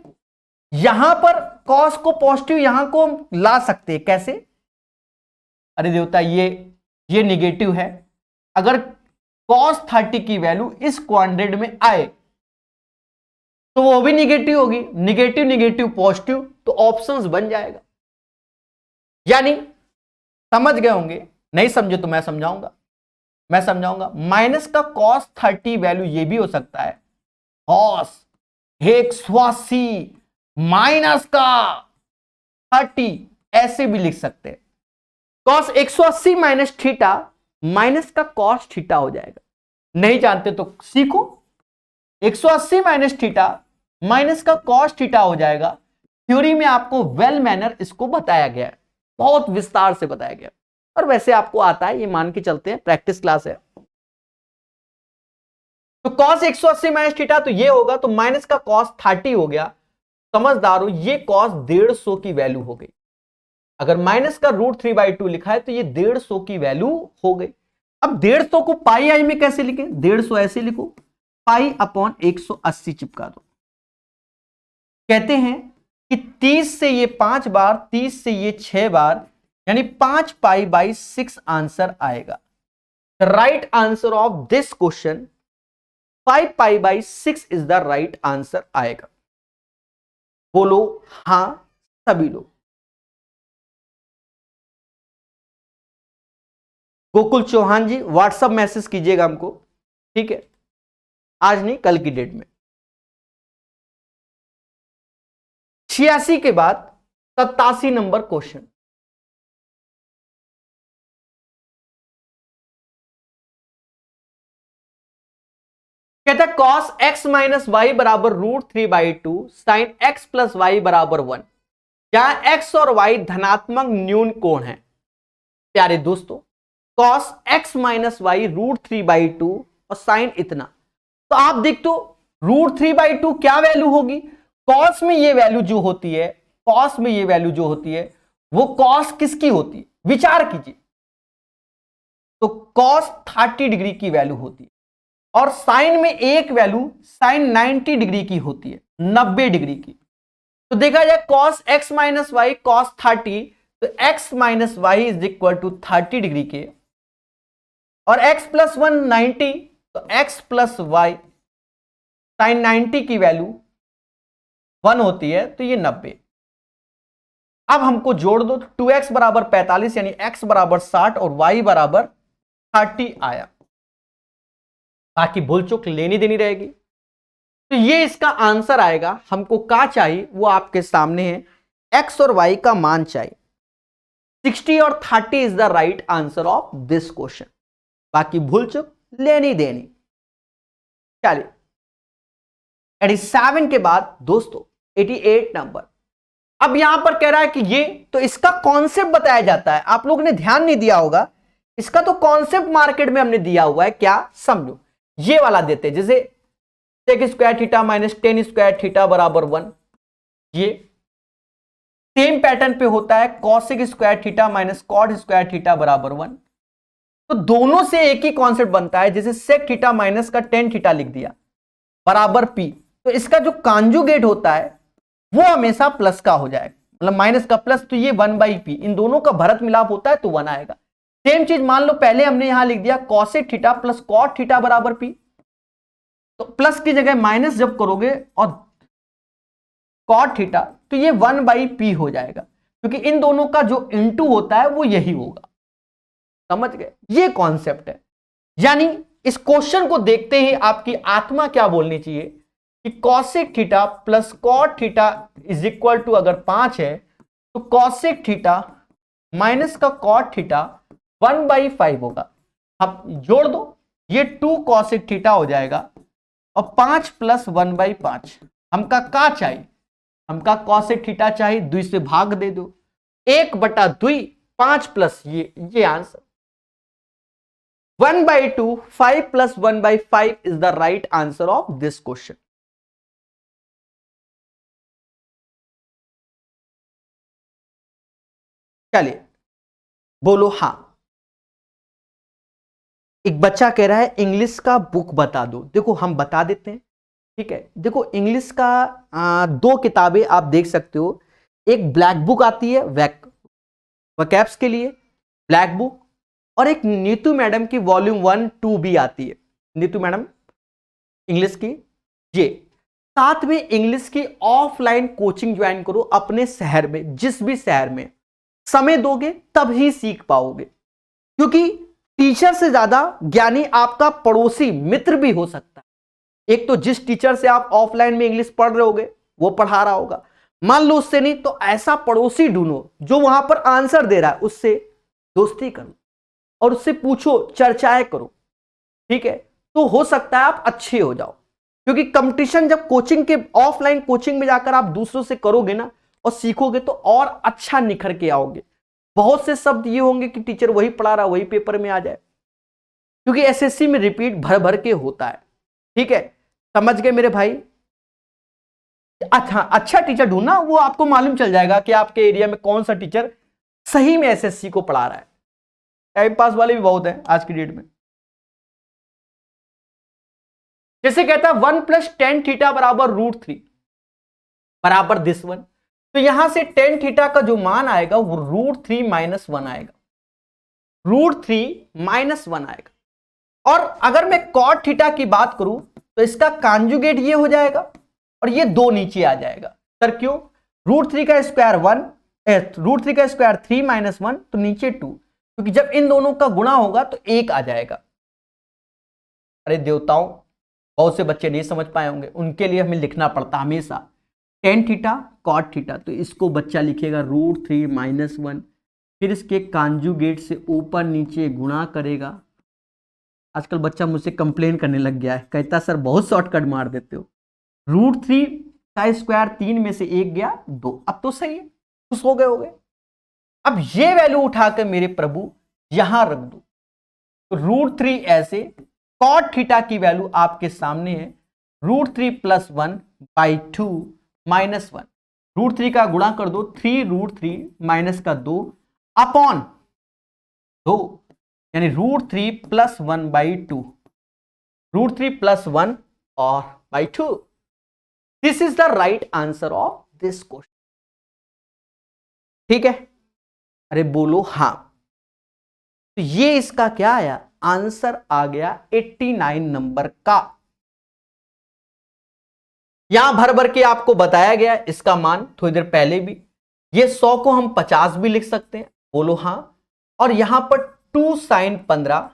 [SPEAKER 1] यहां पर कॉस को पॉजिटिव यहां को ला सकते हैं, कैसे? अरे देवता, ये निगेटिव है। अगर कॉस 30 की वैल्यू इस क्वाड्रेंट में आए तो वो भी निगेटिव होगी, निगेटिव निगेटिव पॉजिटिव, तो ऑप्शंस बन जाएगा। यानी समझ गए होंगे, नहीं समझे तो मैं समझाऊंगा। माइनस का कॉस 30 वैल्यू ये भी हो सकता है कॉस 180 माइनस का 30, ऐसे भी लिख सकते हैं। कॉस 180 माइनस थीटा, माइनस का कॉस थीटा हो जाएगा। नहीं जानते तो सीखो, 180 माइनस थीटा माइनस का कॉस थीटा हो जाएगा। थ्योरी में आपको वेल मैनर इसको बताया गया है, बहुत विस्तार से बताया गया, और वैसे आपको आता है, ये मान के चलते हैं, प्रैक्टिस क्लास है। तो कॉस 180 माइनस थीटा तो ये होगा, तो माइनस का कॉस 30 हो गया। समझदार हो, ये कॉस 150 की वैल्यू हो गई। अगर माइनस का √3/2 लिखा है तो ये 150 की वैल्यू हो गई। अब 150 को पाई आई में कैसे लिखें? 150 ऐसे लिखो, पाई अपॉन 180 चिपका दो। कहते हैं कि 30 से ये 5 बार, 30 से ये 6 बार, यानी 5 पाई 6 आंसर आएगा। The right answer of this question 5 pi 6 is the right answer आएगा। बोलो हां सभी लोग। गोकुल चौहान जी व्हाट्सएप मैसेज कीजिएगा हमको, ठीक है, आज नहीं कल की डेट में। 86 के बाद 87 नंबर क्वेश्चन। कहता है cos x माइनस वाई बराबर √3/2 साइन x प्लस वाई बराबर 1, जहां x और y धनात्मक न्यून कोण है। प्यारे दोस्तों, cos x माइनस वाई √3/2 और साइन इतना, तो आप देख तो √3/2 क्या वैल्यू होगी? cos में ये वैल्यू जो होती है, cos में ये वैल्यू जो होती है, वो cos किसकी होती है? विचार कीजिए। तो cos 30 डिग्री की वैल्यू होती है, और साइन में एक वैल्यू साइन 90 डिग्री की होती है, 90 डिग्री की। तो देखा जाए cos x minus Y cos 30, तो x minus Y is equal to 30 degree के, और x प्लस 1 90, तो x प्लस वाई साइन 90 की वैल्यू 1 होती है, तो ये 90। अब हमको जोड़ दो, 2x बराबर 45, यानी x बराबर 60 और y बराबर 30 आया। बाकी भूल चूक लेनी देनी रहेगी। तो ये इसका आंसर आएगा। हमको क्या चाहिए वो आपके सामने है, x और y का मान चाहिए। 60 और 30 is the right answer of this question. बाकी भूल चूक लेनी देनी। चलिए 87 के बाद दोस्तों 88 नंबर। अब यहां पर कह रहा है कि ये तो इसका कॉन्सेप्ट बताया जाता है, आप लोगों ने ध्यान नहीं दिया होगा, इसका तो कॉन्सेप्ट मार्केट में हमने दिया हुआ है। क्या? समझो, ये वाला देते हैं, जैसे sec square theta minus tan square theta बराबर 1, ये सेम पैटर्न पे होता है cosec square theta minus cot square theta बराबर 1। तो दोनों से एक ही कॉन्सेप्ट बनता है, जैसे sec थीटा माइनस का टेन थीटा लिख दिया बराबर p, तो इसका जो कॉन्जुगेट होता है वो हमेशा प्लस का हो जाएगा, मतलब माइनस का प्लस, तो ये 1/p, इन दोनों का भरत मिलाप होता है तो 1 आएगा। सेम चीज मान लो पहले हमने यहां लिख दिया cosec theta plus cot theta बराबर p, तो प्लस की जगह माइनस जब करोगे और कॉट थीटा, तो ये 1/p हो जाएगा, क्योंकि इन दोनों का जो इनटू होता है वो यही होगा। समझ गए? ये कॉन्सेप्ट है। यानी इस क्वेश्चन को देखते ही आपकी आत्मा क्या बोलनी चाहिए कि cosec theta plus cot theta is equal to, अगर 5 है तो कॉसेक थीटा माइनस का कॉट थीटा 1/5 होगा। अब जोड़ दो, ये 2 कॉसेक थीटा हो जाएगा और 5 प्लस 1/5 हमका का चाहिए, हमका कॉसेक थीटा चाहिए, 2 से भाग दे दो, 1/2 5 प्लस ये answer 1/2 5 plus 1/5 is the right answer of this question. चलिए बोलो हाँ। एक बच्चा कह रहा है इंग्लिश का बुक बता दो। देखो हम बता देते हैं, ठीक है। देखो इंग्लिश का 2 किताबें आप देख सकते हो। एक ब्लैक बुक आती है वकैब्स के लिए, ब्लैक बुक, और एक नीतू मैडम की वॉल्यूम 1 2 भी आती है, नीतू मैडम इंग्लिश की। ये साथ में इंग्लिश की ऑफलाइन कोचिंग ज्वाइन करो अपने शहर में, जिस भी शहर में। समय दोगे तब ही सीख पाओगे, क्योंकि टीचर से ज्यादा ज्ञानी आपका पड़ोसी मित्र भी हो सकता है। एक तो जिस टीचर से आप ऑफलाइन में इंग्लिश पढ़ रहे होगे वो पढ़ा रहा होगा, मान लो उससे नहीं तो ऐसा पड़ोसी ढूंढो जो वहां पर आंसर दे रहा है, उससे दोस्ती करो और उससे पूछो, चर्चाएं करो, ठीक है। तो हो सकता है आप अच्छे हो जाओ, क्योंकि कंपटीशन जब कोचिंग के ऑफलाइन कोचिंग में जाकर आप दूसरों से करोगे ना और सीखोगे तो और अच्छा निखर के आओगे। बहुत से शब्द ये होंगे कि टीचर वही पढ़ा रहा वही पेपर में आ जाए, क्योंकि एसएससी में रिपीट भर भर के होता है, ठीक है। समझ गए मेरे भाई? अच्छा टीचर ढूंढना, वो आपको मालूम चल जाएगा कि आपके एरिया में कौन सा टीचर सही में एसएससी को पढ़ा रहा है। टाइम पास वाले भी बहुत हैं आज की डेट में। जैसे कहता है 1 + tan थीटा बराबर √3 बराबर दिस वन, तो यहां से tan थीटा का जो मान आएगा वो √3 - 1 आएगा, √3 - 1 आएगा। और अगर मैं cot थीटा की बात करूं तो इसका कॉन्जुगेट ये हो जाएगा और ये 2 नीचे आ जाएगा। सर क्यों? √3 का स्क्वायर 1, √3 का स्क्वायर 3 - 1 तो नीचे 2, क्योंकि जब इन दोनों का गुणा होगा तो 1 आ जाएगा। अरे देवताओं, बहुत से बच्चे नहीं समझ पाए होंगे, उनके लिए हमें लिखना पड़ता हमेशा tan थीटा cot थीटा, तो इसको बच्चा लिखेगा √3 - 1, फिर इसके कॉन्जुगेट से ऊपर नीचे गुणा करेगा। आजकल बच्चा मुझसे कंप्लेन करने लग गया है, कहता सर बहुत शॉर्टकट मार देते हो, √3 का स्क्वायर 3 में से 1 गया 2, अब तो सही है, खुश हो गए। अब ये वैल्यू उठाकर मेरे प्रभु यहां रख दो, तो √3 ऐसे, cot थीटा की वैल्यू आपके सामने है √3 + 1/2 - 1, √3 का गुणा कर दो, 3√3 माइनस का 2 अपॉन 2, यानी √3 + 1/2, √3 + 1 और /2। This is the right answer of this question, ठीक है। अरे बोलो हाँ। तो ये इसका क्या आया? आंसर आ गया 89 नंबर का। यहां भर भर के आपको बताया गया इसका मान थोड़ी देर पहले भी। ये 100 को हम 50 भी लिख सकते हैं, बोलो हाँ। और यहां पर 2 sin 15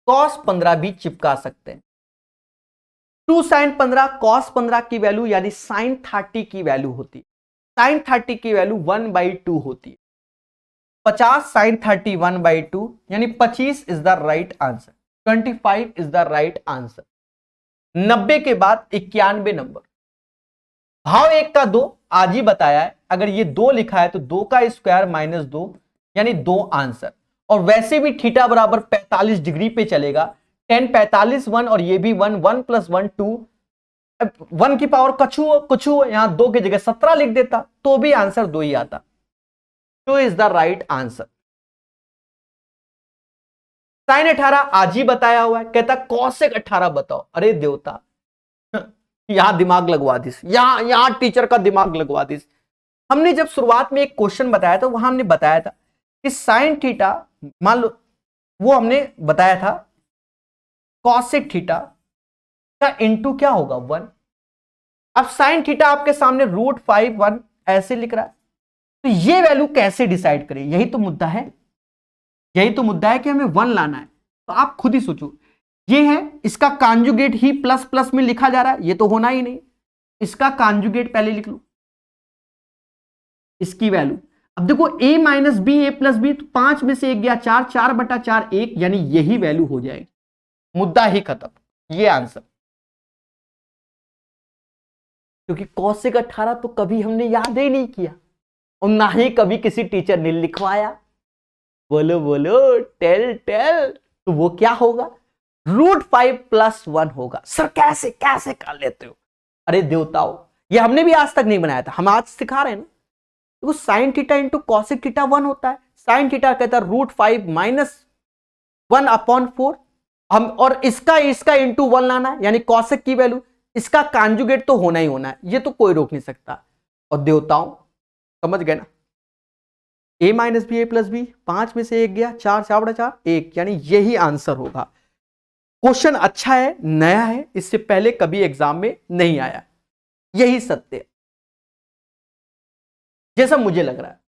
[SPEAKER 1] cos 15 भी चिपका सकते हैं। 2 sin 15 cos 15 की वैल्यू यानी sin 30 की वैल्यू होती है। sin 30 की वैल्यू 1/2 होती है। 50 sin 30 1/2 यानी 25 is the right answer, 25 is the right answer. 90 के बाद 91 नंबर, भाव 1 का 2 आज ही बताया है। अगर ये 2 लिखा है तो 2 का स्क्वायर -2 यानी 2 आंसर। और वैसे भी थीटा बराबर 45 डिग्री पे चलेगा, tan 45 1 और ये भी 1, 1 + 1 2, 1 की पावर कुछ यहां 2 की जगह 17 लिख देता तो भी आंसर 2 ही आता। 2 is the right answer. sin 18 आज ही बताया हुआ है, कहता cosec 18 बताओ। अरे देवता, यहां दिमाग लगवा दिस, यहां टीचर का दिमाग लगवा दिस। हमने जब शुरुआत में एक क्वेश्चन बताया था, वहां हमने बताया था कि sin थीटा, मान लो वो हमने बताया था cosec थीटा का इनटू क्या होगा 1। अब sin थीटा आपके सामने √5 1 ऐसे लिख रहा है, तो ये वैल्यू कैसे डिसाइड करें? यही तो मुद्दा है, यही तो मुद्दा है कि हमें 1 लाना है। तो आप खुद ही सोचो, ये है, इसका कॉन्जुगेट ही प्लस प्लस में लिखा जा रहा है, ये तो होना ही नहीं। इसका कॉन्जुगेट पहले लिख लो, इसकी वैल्यू। अब देखो a minus B A plus B, तो 5 में से 1 गया 4, 4/4 1, यानी यही वैल्यू हो जाएगी, मुद्दा ही खत्म, ये आंसर। क्योंकि कौशिक 18 तो कभी हमने याद ही नहीं किया और ना ही कभी किसी टीचर ने लिखवाया। बोलो बोलो, टेल टेल। तो वो क्या होगा, √5 + 1 होगा। सर कैसे कैसे कर लेते हो? अरे देवताओ, ये हमने भी आज तक नहीं बनाया था, हम आज सिखा रहे हैं ना। तो sign theta into cosec theta 1 होता है। साइन थीटा कहता है √5 - 1/4 हम, और इसका इंटू 1 लाना है, यानी कॉसिक की वैल्यू, इसका कॉन्जुगेट तो होना ही होना है, ये तो कोई रोक नहीं सकता। और देवताओं समझ गए ना, a minus B A plus B, 5 में से 1 गया 4, 4/4 1, यानी यही आंसर होगा। क्वेश्चन अच्छा है, नया है, इससे पहले कभी एग्जाम में नहीं आया, यही सत्य है जैसा मुझे लग रहा है।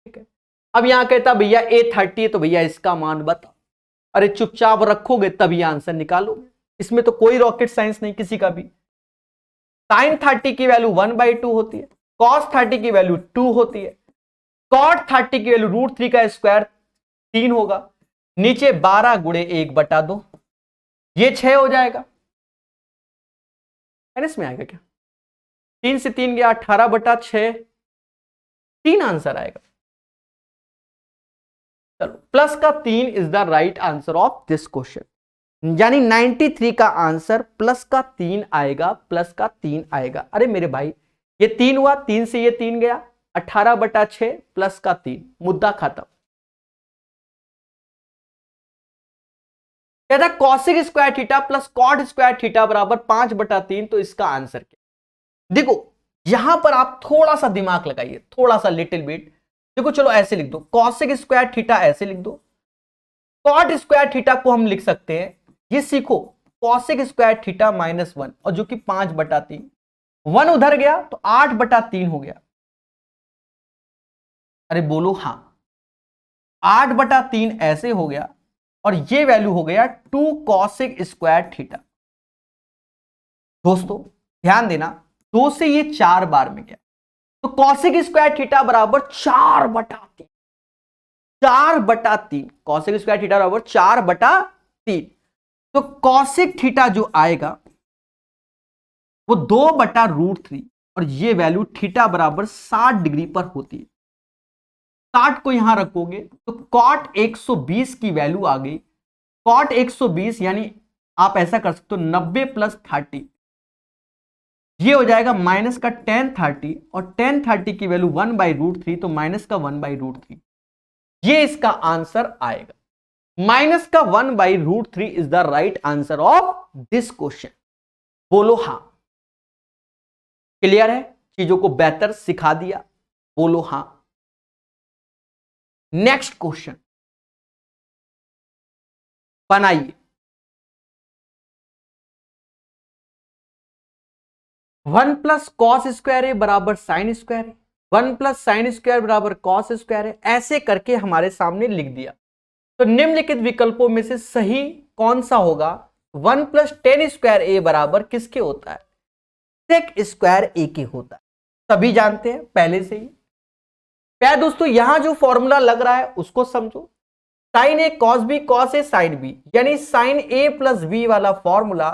[SPEAKER 1] ठीक है, अब यहां कहता भैया a30 है, तो भैया इसका मान बताओ। अरे चुपचाप रखोगे तभी आंसर निकालोगे, इसमें तो कोई रॉकेट साइंस नहीं किसी का भी। साइन 30 की वैल्यू 1/2 होती है, कॉस 30 की वैल्यू 2 होती है, कॉट 30 की वैल्यू √3 का स्क्वायर 3 होगा, नीचे 12 × 1/2, ये 6 हो जाएगा। इसमें आएगा क्या, 3 से 3 गया 18/6, 3 आंसर आएगा। चलो, प्लस का 3 is the right answer of this question, यानी 93 का आंसर प्लस का 3 आएगा, प्लस का 3 आएगा। अरे मेरे भाई, ये 3 हुआ, 3 से ये 3 गया, 18/6 प्लस का 3, मुद्दा खत्म। कहता है cosec square theta plus cot square theta बराबर 5/3, तो इसका आंसर क्या? देखो यहां पर आप थोड़ा सा दिमाग लगाइए, थोड़ा सा लिटिल बिट। देखो चलो ऐसे लिख दो, कॉसिक स्क्वायर थीटा ऐसे लिख दो, कॉट स्क्वायर थीटा को हम लिख सकते हैं, ये सीखो, कॉसिक स्क्वायर थीटा -1, और जो कि 5/3, 1 उधर गया तो 8/3 हो गया। अरे बोलो हाँ, 8/3 ऐसे हो गया, और ये वैल्यू हो गया 2 कॉसिक स्क्वायर थीटा। दोस्तों ध्यान देना, 2 से ये 4 बार में गया, तो कॉसिक स्क्वायर थीटा बराबर 4/3, 4/3, कॉसिक स्क्वायर थीटा बराबर 4/3। तो कॉसिक थीटा जो आएगा वो 2/√3, और ये वैल्यू थीटा बराबर 60 डिग्री पर होती है। 60 को यहां रखोगे तो कॉट 120 की वैल्यू आ गई, कॉट 120 यानी आप ऐसा कर सकते हो 90 + 30, ये हो जाएगा माइनस का tan 30, और tan 30 की वैल्यू 1/√3, तो माइनस का 1/√3, ये इसका आंसर आएगा। माइनस का 1/√3 is the right answer of this question. बोलो हां, क्लियर है, चीजों को बेहतर सिखा दिया, बोलो हां। नेक्स्ट क्वेश्चन बनाइए, 1 + कॉस स्क्वायर ए बराबर साइन स्क्वायर है, 1 + साइन स्क्वायर बराबर कॉस स्क्वायर है, ऐसे करके हमारे सामने लिख दिया। तो निम्नलिखित विकल्पों में से सही कौन सा होगा? 1 + tan स्क्वायर ए बराबर किसके होता है? सेक स्क्वायर ए के होता है, सभी जानते हैं पहले से ही। प्यार दोस्तों, यहां जो फॉर्मूला लग रहा है उसको समझो, sign A cos B cos A sine B, यानी साइन ए + बी वाला फॉर्मूला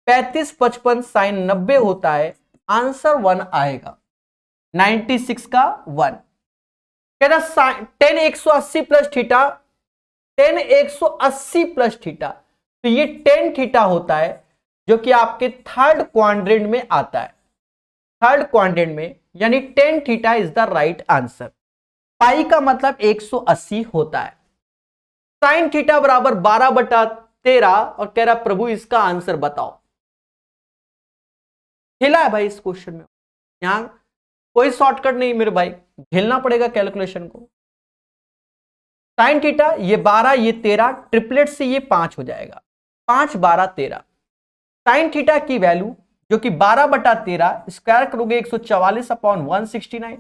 [SPEAKER 1] 35 55 साइन 90 होता है, आंसर 1 आएगा, 96 का 1। कहना tan 180 + थीटा, tan 180 + थीटा, तो ये tan थीटा होता है जो कि आपके थर्ड क्वाड्रेंट में आता है, थर्ड क्वाड्रेंट में, यानी tan theta is the right answer. Pi का मतलब 180 होता है। साइन थीटा बराबर 12/13, और कह रहा प्रभु इसका आंसर बताओ। खेला है भाई इस क्वेश्चन में, यहां कोई शॉर्टकट नहीं मेरे भाई, झेलना पड़ेगा कैलकुलेशन को। साइन थीटा ये 12 ये 13, ट्रिपलेट से ये 5 हो जाएगा, 5 12 13। साइन थीटा की वैल्यू जो कि 12/13, स्क्वायर करोगे 144/169,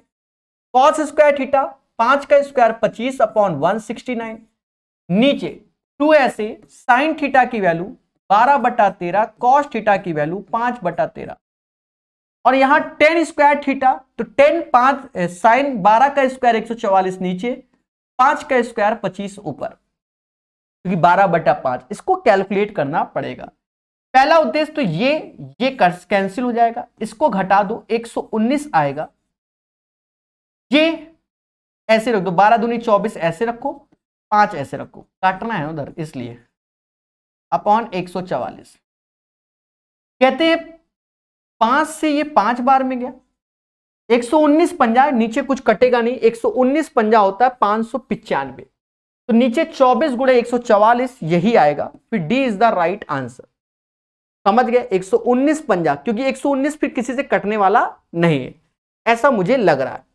[SPEAKER 1] कॉस स्क्वायर थीटा 5 का स्क्वायर 25/169, नीचे 2 ऐसे साइन थीटा की वैल्यू 12/13, कॉस थीटा की वैल्यू 5/13, और यहां टेन स्क्वायर थीटा, तो 10 5 साइन 12 का स्क्वायर 144 नीचे, 5 का स्क्वायर 25 ऊपर, क्योंकि 12/5 इसको कैलकुलेट करना पड़ेगा। पहला उद्देश्य तो ये कैंसिल हो जाएगा, इसको घटा दो 119 आएगा, ये ऐसे रख दो, 12 दूनी 24 ऐसे रखो, 5 ऐसे रखो, काटना है उधर इसलिए, अपॉन 144। कहते हैं 5 से ये 5 बार में गया, 119 पंजा, नीचे कुछ कटेगा नहीं, 119 पंजा होता है 595, तो नीचे 24 गुणे 144 यही आएगा, फिर D is the right answer. समझ गए? 119 पंजा, क्योंकि 119 फिर किसी से कटने वाला नहीं है, ऐसा मुझे लग रहा है।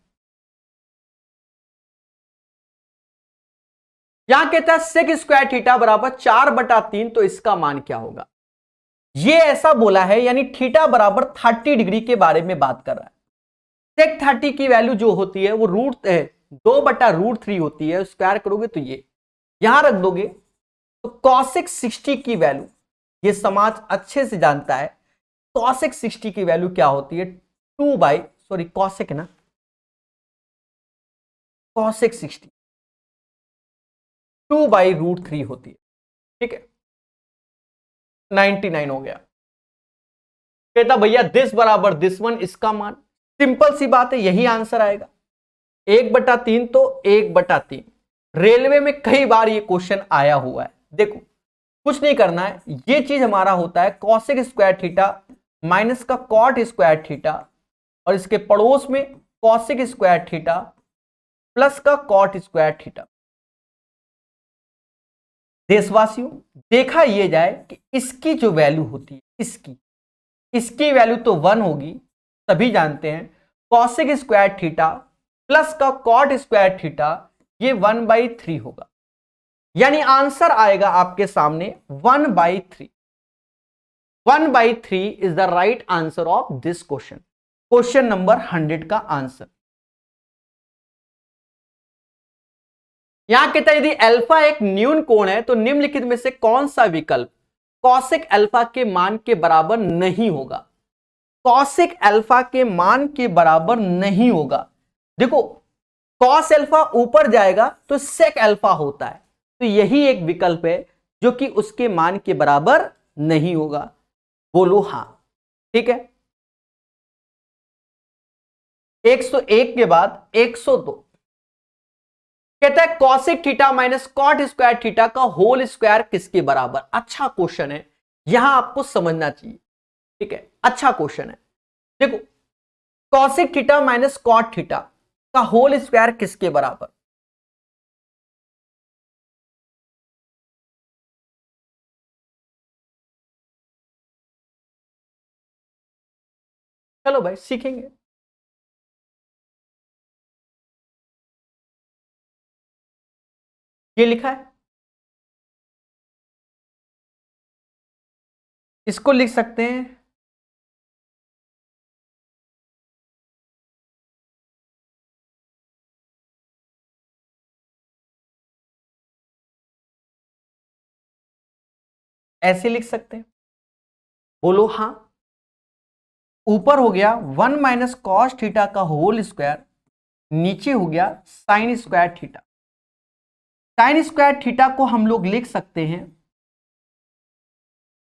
[SPEAKER 1] यहां कहता है सेक स्क्वायर थीटा बराबर 4/3, तो इसका मान क्या होगा? ये ऐसा बोला है, यानी थीटा बराबर 30 डिग्री के बारे में बात कर रहा है। सेक 30 की वैल्यू जो होती है वो 2/√3 होती है, स्क्वायर करोगे तो ये यहां रख दोगे, तो कॉसेक 60 की वैल्यू, ये समाज अच्छे से जानता है, कॉसेक 60 की वैल्यू क्या होती है, कॉसेक है ना, कॉसेक 60 2/√3 होती है। ठीक है, 99 हो गया। कहता भैया दिस बराबर दिस वन, इसका मान सिंपल सी बात है, यही आंसर आएगा, 1/3 तो 1/3। रेलवे में कई बार ये क्वेश्चन आया हुआ है। देखो कुछ नहीं करना है, ये चीज हमारा होता है कॉसेक स्क्वायर थीटा माइनस का कॉट स्क्वायर थीटा, और इसके पड़ोस में कॉसेक स्क्वायर थीटा प्लस का कॉट स्क्वायर थीटा। देशवासियों देखा यह जाए कि इसकी जो वैल्यू होती है, इसकी वैल्यू तो 1 होगी, सभी जानते हैं, कॉसेक स्क्वायर थीटा प्लस का कॉट स्क्वायर थीटा ये 1/3 होगा, यानी आंसर आएगा आपके सामने 1/3। 1/3 is the right answer of this question, question number 100 का आंसर। यहां कहता है यदि अल्फा एक न्यून कोण है तो निम्नलिखित में से कौन सा विकल्प कॉसेक अल्फा के मान के बराबर नहीं होगा? कॉसेक अल्फा के मान के बराबर नहीं होगा। देखो कॉस अल्फा ऊपर जाएगा तो सेक अल्फा होता है, तो यही एक विकल्प है जो कि उसके मान के बराबर नहीं होगा। बोलो हां। ठीक है, 101 के बाद 102 कहता है cosec theta minus cot square theta का होल स्क्वायर किसके बराबर? अच्छा क्वेश्चन है, यहां आपको समझना चाहिए। ठीक है, अच्छा क्वेश्चन है। देखो cosec theta minus cot theta का होल स्क्वायर किसके बराबर? चलो भाई सीखेंगे। ये लिखा है, इसको लिख सकते हैं ऐसे लिख सकते हैं। बोलो हां। ऊपर हो गया 1 माइनस कॉस थीटा का होल स्क्वायर, नीचे हो गया sine square theta. Sine square theta को हम लोग लिख सकते हैं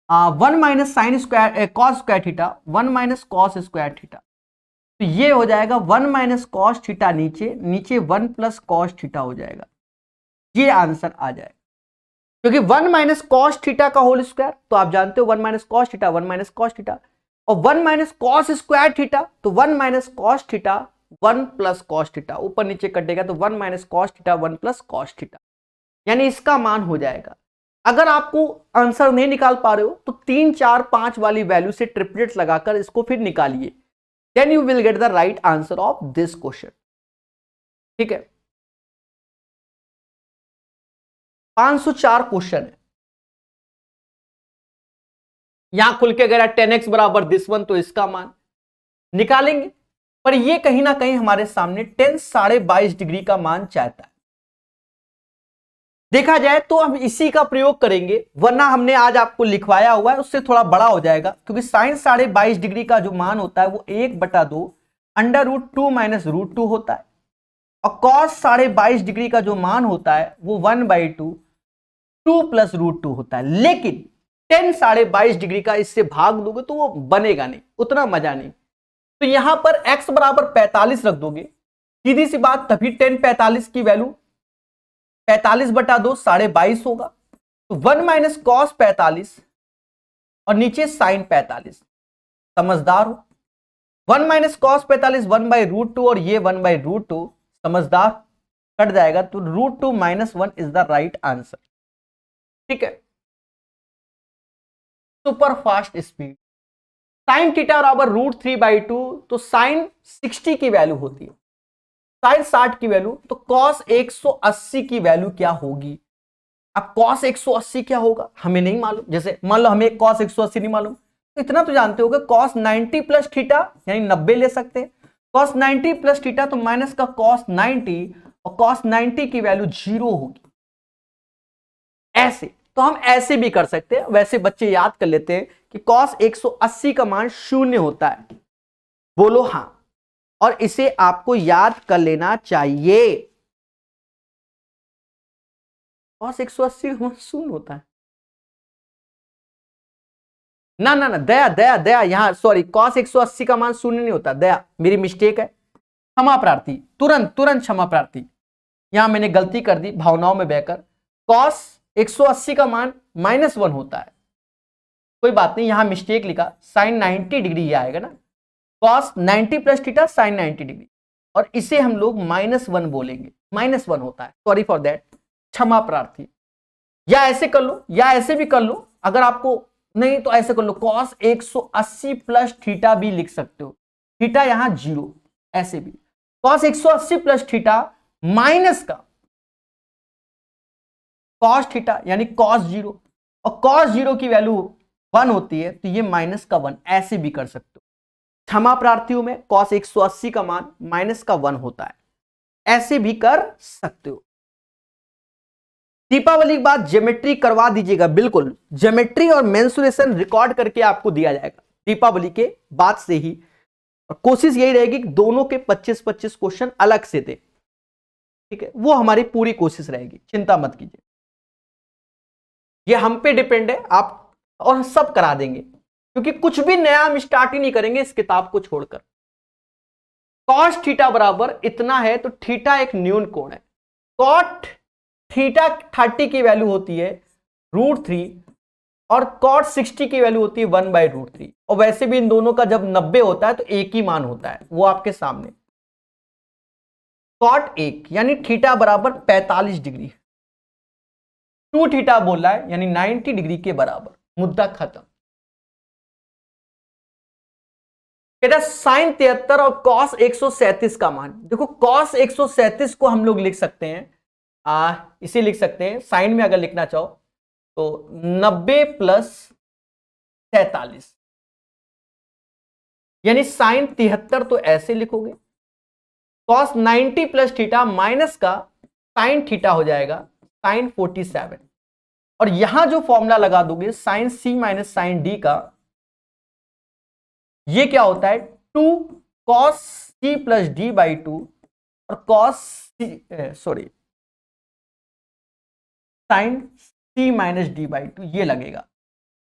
[SPEAKER 1] 1 minus sine square cos square theta, 1 minus cos square theta, तो ये हो जाएगा 1 माइनस कॉस थीटा, नीचे 1 प्लस कॉस थीटा हो जाएगा, ये आंसर आ जाएगा। क्योंकि 1 माइनस कॉस थीटा का होल स्क्वायर तो आप जानते हो 1 minus cos theta, 1 minus cos theta, और 1 माइनस कॉस स्क्वायर थीटा तो 1 minus cos theta 1 plus cos theta, ऊपर नीचे कटेगा तो 1 minus cos theta 1 plus cos theta, यानी इसका मान हो जाएगा। अगर आपको आंसर नहीं निकाल पा रहे हो तो 3 4 5 वाली वैल्यू से ट्रिपलेट लगाकर इसको फिर निकालिए, then you will get the right answer of this question. ठीक है, 504 क्वेश्चन है। यहां खुल के अगर 10x बराबर दिस वन तो इसका मान निकालेंगे, पर ये कहीं ना कहीं हमारे सामने 10 22.5 डिग्री का मान चाहता है। देखा जाए तो हम इसी का प्रयोग करेंगे, वरना हमने आज आपको लिखवाया हुआ है उससे थोड़ा बड़ा हो जाएगा, क्योंकि साइन 22.5 डिग्री का जो मान होता है वो 1/2 √2 माइनस √2 होता है, और कॉस 22.5 डिग्री का जो मान होता है वो 1/2 2 प्लस √2 होता है। लेकिन tan 22.5 डिग्री का इससे भाग दोगे तो वो बनेगा नहीं, उतना मजा नहीं। तो यहां पर x बराबर 45 रख दोगे, सीधी सी बात, तभी tan 45 की वैल्यू 45/2 22.5 होगा। तो 1 माइनस कॉस 45 और नीचे साइन 45, समझदार हो। 1 माइनस कॉस 45 1/√2 और ये 1/√2, समझदार, कट जाएगा, तो √2 - 1 इज द राइट आंसर। ठीक है, super fast speed. Sine theta बराबर √3/2, तो साइन 60 की वैल्यू होती है, साइन 60 की वैल्यू, तो कॉस 180 की वैल्यू क्या होगी। अब कॉस 180 क्या होगा हमें नहीं मालूम, जैसे मान लो हमें कॉस 180 नहीं मालूम, तो इतना तो जानते होगे कॉस 90 प्लस थीटा यानी 90 ले सकते हैं, कॉस 90 प्लस थीटा तो माइनस का कॉस 90, और कॉस 90 की वैल्यू 0 होगी। ऐसे तो हम ऐसे भी कर सकते हैं, वैसे बच्चे याद कर लेते हैं कि कॉस 180 का मान 0 होता है, बोलो हाँ, और इसे आपको याद कर लेना चाहिए। कॉस 180 का मान 0 होता है, ना ना ना, दया दया दया, यहां सॉरी, कॉस 180 का मान 0 नहीं होता, दया मेरी मिस्टेक है, क्षमा प्रार्थी, तुरंत तुरंत क्षमा प्रार्थी, यहां मैंने गलती कर दी भावनाओं में बहकर। कॉस 180 का मान -1 होता है, कोई बात नहीं, यहां मिस्टेक लिखा, साइन 90 डिग्री ये आएगा ना, cos 90 plus theta sine 90 degree, और इसे हम लोग -1 बोलेंगे, -1 होता है, सॉरी फॉर दैट, क्षमा प्रार्थी। या ऐसे कर लो या ऐसे भी कर लो, अगर आपको नहीं तो ऐसे कर लो, कॉस 180 प्लस थीटा भी लिख सकते हो, थीटा यहां 0, ऐसे भी कॉस 180 प्लस थीटा माइनस का कॉस थीटा यानी कॉस 0, और कॉस 0 की वैल्यू 1 होती है, तो ये -1, ऐसे भी कर सकते हो। क्षमा प्रार्थियों में कॉस 180 का मान -1 होता है, ऐसे भी कर सकते हो। दीपावली के बाद ज्योमेट्री करवा दीजिएगा, बिल्कुल ज्योमेट्री और मेंसुरेशन रिकॉर्ड करके आपको दिया जाएगा दीपावली के बाद से ही, और कोशिश यही रहेगी कि दोनों के 25-25 क्वेश्चन अलग से दे, ठीक है, वो हमारी पूरी कोशिश रहेगी, चिंता मत कीजिए, ये हम पे डिपेंड है, आप और सब करा देंगे, क्योंकि कुछ भी नया हम स्टार्ट ही नहीं करेंगे इस किताब को छोड़कर। कॉस थीटा बराबर इतना है, तो थीटा एक न्यून कोण है, कॉट थीटा 30 की वैल्यू होती है √3, और कॉट 60 की वैल्यू होती है 1/√3, और वैसे भी इन दोनों का जब 90 होता है तो एक ही मान होता है, वो आपके सामने, कॉट 1 यानी थीटा बराबर 45 डिग्री, 2 थीटा बोला है यानी 90 डिग्री के बराबर, मुद्दा खत्म। कहता साइन 73 और कॉस 137 का मान, देखो कॉस 137 को हम लोग लिख सकते हैं, इसे लिख सकते हैं, साइन में अगर लिखना चाहो तो 90 प्लस 47, यानी साइन 73 तो ऐसे लिखोगे, कॉस 90 प्लस थीटा माइनस का साइन थीटा हो जाएगा साइन 47, और यहां जो फॉर्मूला लगा दोगे sine C minus sine D का, ये क्या होता है 2 cos C plus D by 2, और cos sorry sine C minus D by 2 ये लगेगा।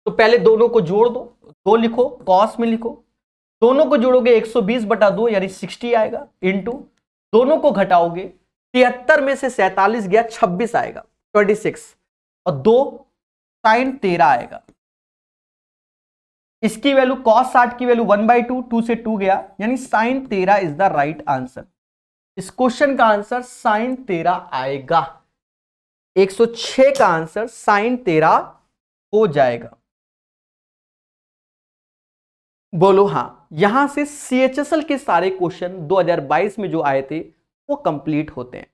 [SPEAKER 1] तो पहले दोनों को जोड़ दो, 2 लिखो, कॉस में लिखो, दोनों को जोड़ोगे 120/2 यानी 60 आएगा, इंटू दोनों को घटाओगे 73 में से 47 गया 26 आएगा 26, और 2 साइन 13 आएगा, इसकी वैल्यू कॉस 60 की वैल्यू 1/2, 2 से 2 गया, यानी sine 13 is the right answer. इस क्वेश्चन का आंसर साइन 13 आएगा, 106 का आंसर साइन 13 हो जाएगा, बोलो हां। यहां से CHSL के सारे क्वेश्चन 2022 में जो आए थे वो कंप्लीट होते हैं।